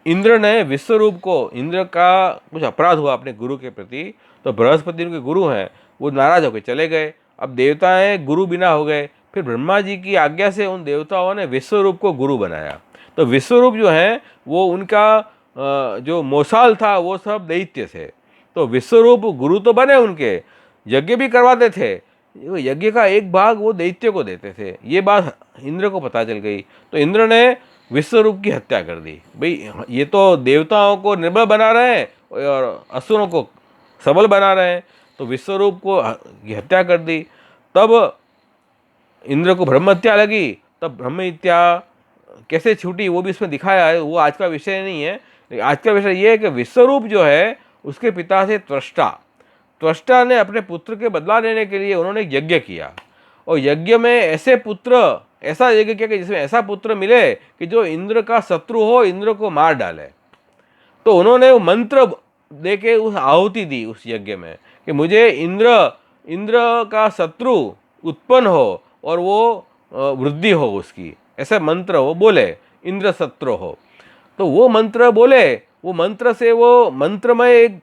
इंद्र ने विश्वरूप को, इंद्र का कुछ अपराध हुआ अपने गुरु के प्रति, तो बृहस्पति उनके गुरु हैं, वो नाराज होकर चले गए। अब देवताएं गुरु बिना हो गए। फिर ब्रह्मा जी की आज्ञा से उन देवताओं ने विश्वरूप को गुरु बनाया। तो विश्वरूप जो है वो उनका जो मौसाल था वो सब दैत्य थे। तो विश्वरूप गुरु तो बने, उनके यज्ञ भी करवाते थे, यज्ञ का एक भाग वो दैत्य को देते थे। ये बात इंद्र को पता चल गई। तो इंद्र ने विश्वरूप की हत्या कर दी। भाई ये तो देवताओं को निर्बल बना रहे हैं और असुरों को सबल बना रहे हैं। तो विश्वरूप को की हत्या कर दी। तब इंद्र को ब्रह्म हत्या लगी। तब ब्रह्म हत्या कैसे छूटी वो भी इसमें दिखाया है, वो आज का विषय नहीं है। आज का विषय ये है कि विश्वरूप जो है उसके पिता से त्वष्टा ने अपने पुत्र के बदला लेने के लिए उन्होंने एक यज्ञ किया, और यज्ञ में ऐसा यज्ञ किया कि जिसमें ऐसा पुत्र मिले कि जो इंद्र का शत्रु हो, इंद्र को मार डाले। तो उन्होंने वो मंत्र दे के उस आहुति दी उस यज्ञ में कि मुझे इंद्र का शत्रु उत्पन्न हो और वो वृद्धि हो उसकी, ऐसा मंत्र वो बोले, इंद्र शत्रु हो। तो वो मंत्र बोले, वो मंत्र से वो मंत्रमय एक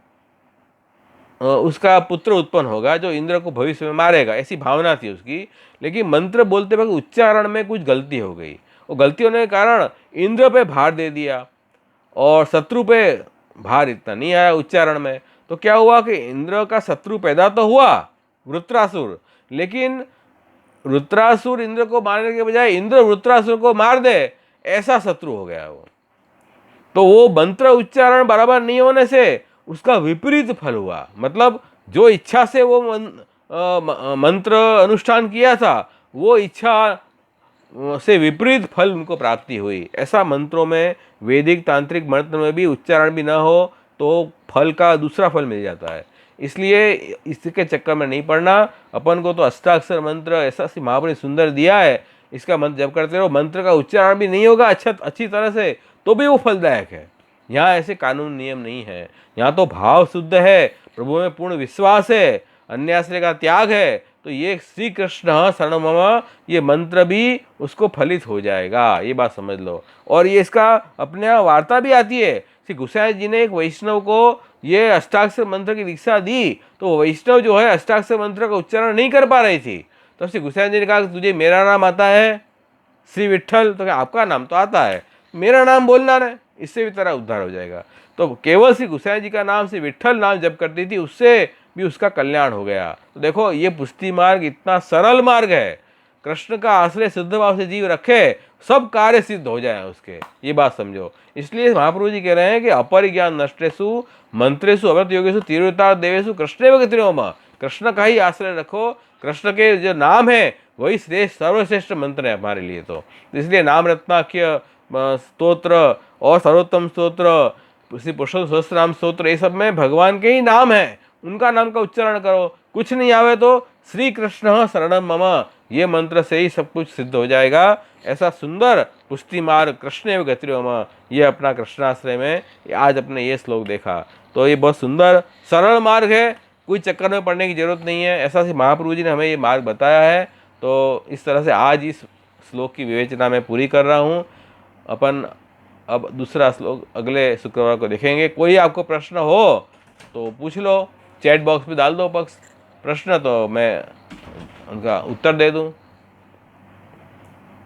उसका पुत्र उत्पन्न होगा जो इंद्र को भविष्य में मारेगा, ऐसी भावना थी उसकी। लेकिन मंत्र बोलते वक्त उच्चारण में कुछ गलती हो गई। वो गलती होने के कारण इंद्र पे भार दे दिया और शत्रु पे भार इतना नहीं आया उच्चारण में। तो क्या हुआ कि इंद्र का शत्रु पैदा तो हुआ वृत्रासुर, लेकिन वृत्रासुर इंद्र को मारने के बजाय इंद्र वृत्रासुर को मार दे, ऐसा शत्रु हो गया वो। तो वो मंत्र उच्चारण बराबर नहीं होने से उसका विपरीत फल हुआ। मतलब जो इच्छा से वो मंत्र अनुष्ठान किया था वो इच्छा से विपरीत फल उनको प्राप्ति हुई। ऐसा मंत्रों में, वैदिक तांत्रिक मंत्र में भी उच्चारण भी ना हो तो फल का दूसरा फल मिल जाता है। इसलिए इसके चक्कर में नहीं पड़ना। अपन को तो अष्टाक्षर मंत्र ऐसा सी महापुरुष ने सुंदर दिया है, इसका मंत्र जब करते रहो, मंत्र का उच्चारण भी नहीं होगा अच्छी तरह से तो भी वो फलदायक है। यहाँ ऐसे कानून नियम नहीं है। यहाँ तो भाव शुद्ध है, प्रभु में पूर्ण विश्वास है, अन्याश्रय का त्याग है, तो ये श्री कृष्ण शरण मम ये मंत्र भी उसको फलित हो जाएगा, ये बात समझ लो। और ये इसका अपने यहाँ वार्ता भी आती है। श्री गोसाई जी ने एक वैष्णव को ये अष्टाक्षर मंत्र की दीक्षा दी, तो वैष्णव जो है अष्टाक्षर मंत्र का उच्चारण नहीं कर पा रही थी। तो श्री गोसाई जी ने कहा कि तुझे मेरा नाम आता है श्री विट्ठल, तो क्या आपका नाम तो आता है, मेरा नाम बोलना ना, इससे भी तेरा उद्धार हो जाएगा। तो केवल श्री गोसाई जी का नाम श्री विट्ठल नाम जप करती थी, उससे भी उसका कल्याण हो गया। तो देखो ये पुष्टि मार्ग इतना सरल मार्ग है। कृष्ण का आश्रय शुद्ध भाव से जीव रखे, सब कार्य सिद्ध हो जाए उसके, ये बात समझो। इसलिए महाप्रभु जी कह रहे हैं कि अपरिज्ञान नष्टेषु मंत्रेषु अव्रत योगेषु तीव्रता देवेशु कृष्ण गतिर्मम। कृष्ण का ही आश्रय रखो, कृष्ण के जो नाम है वही श्रेष्ठ सर्वश्रेष्ठ मंत्र है हमारे लिए। तो इसलिए नाम रत्नाख्य स्तोत्र और सर्वोत्तम स्तोत्र, श्री पुरुषोत्तम सहस्रनाम स्तोत्र, ये सब में भगवान के ही नाम है, उनका नाम का उच्चारण करो। कुछ नहीं आवे तो श्री कृष्ण शरणम मम, ये मंत्र से ही सब कुछ सिद्ध हो जाएगा। ऐसा सुंदर पुष्टि मार्ग कृष्ण गतिर्मम, ये अपना कृष्णाश्रय में आज अपने ये श्लोक देखा। तो ये बहुत सुंदर सरल मार्ग है, कोई चक्कर में पड़ने की जरूरत नहीं है। ऐसा महाप्रभु जी ने हमें ये मार्ग बताया है। तो इस तरह से आज इस श्लोक की विवेचना मैं पूरी कर रहा हूँ। अपन अब दूसरा श्लोक अगले शुक्रवार को देखेंगे। कोई आपको प्रश्न हो तो पूछ लो, चैट बॉक्स में डाल दो प्रश्न, तो मैं उनका उत्तर दे दूँ।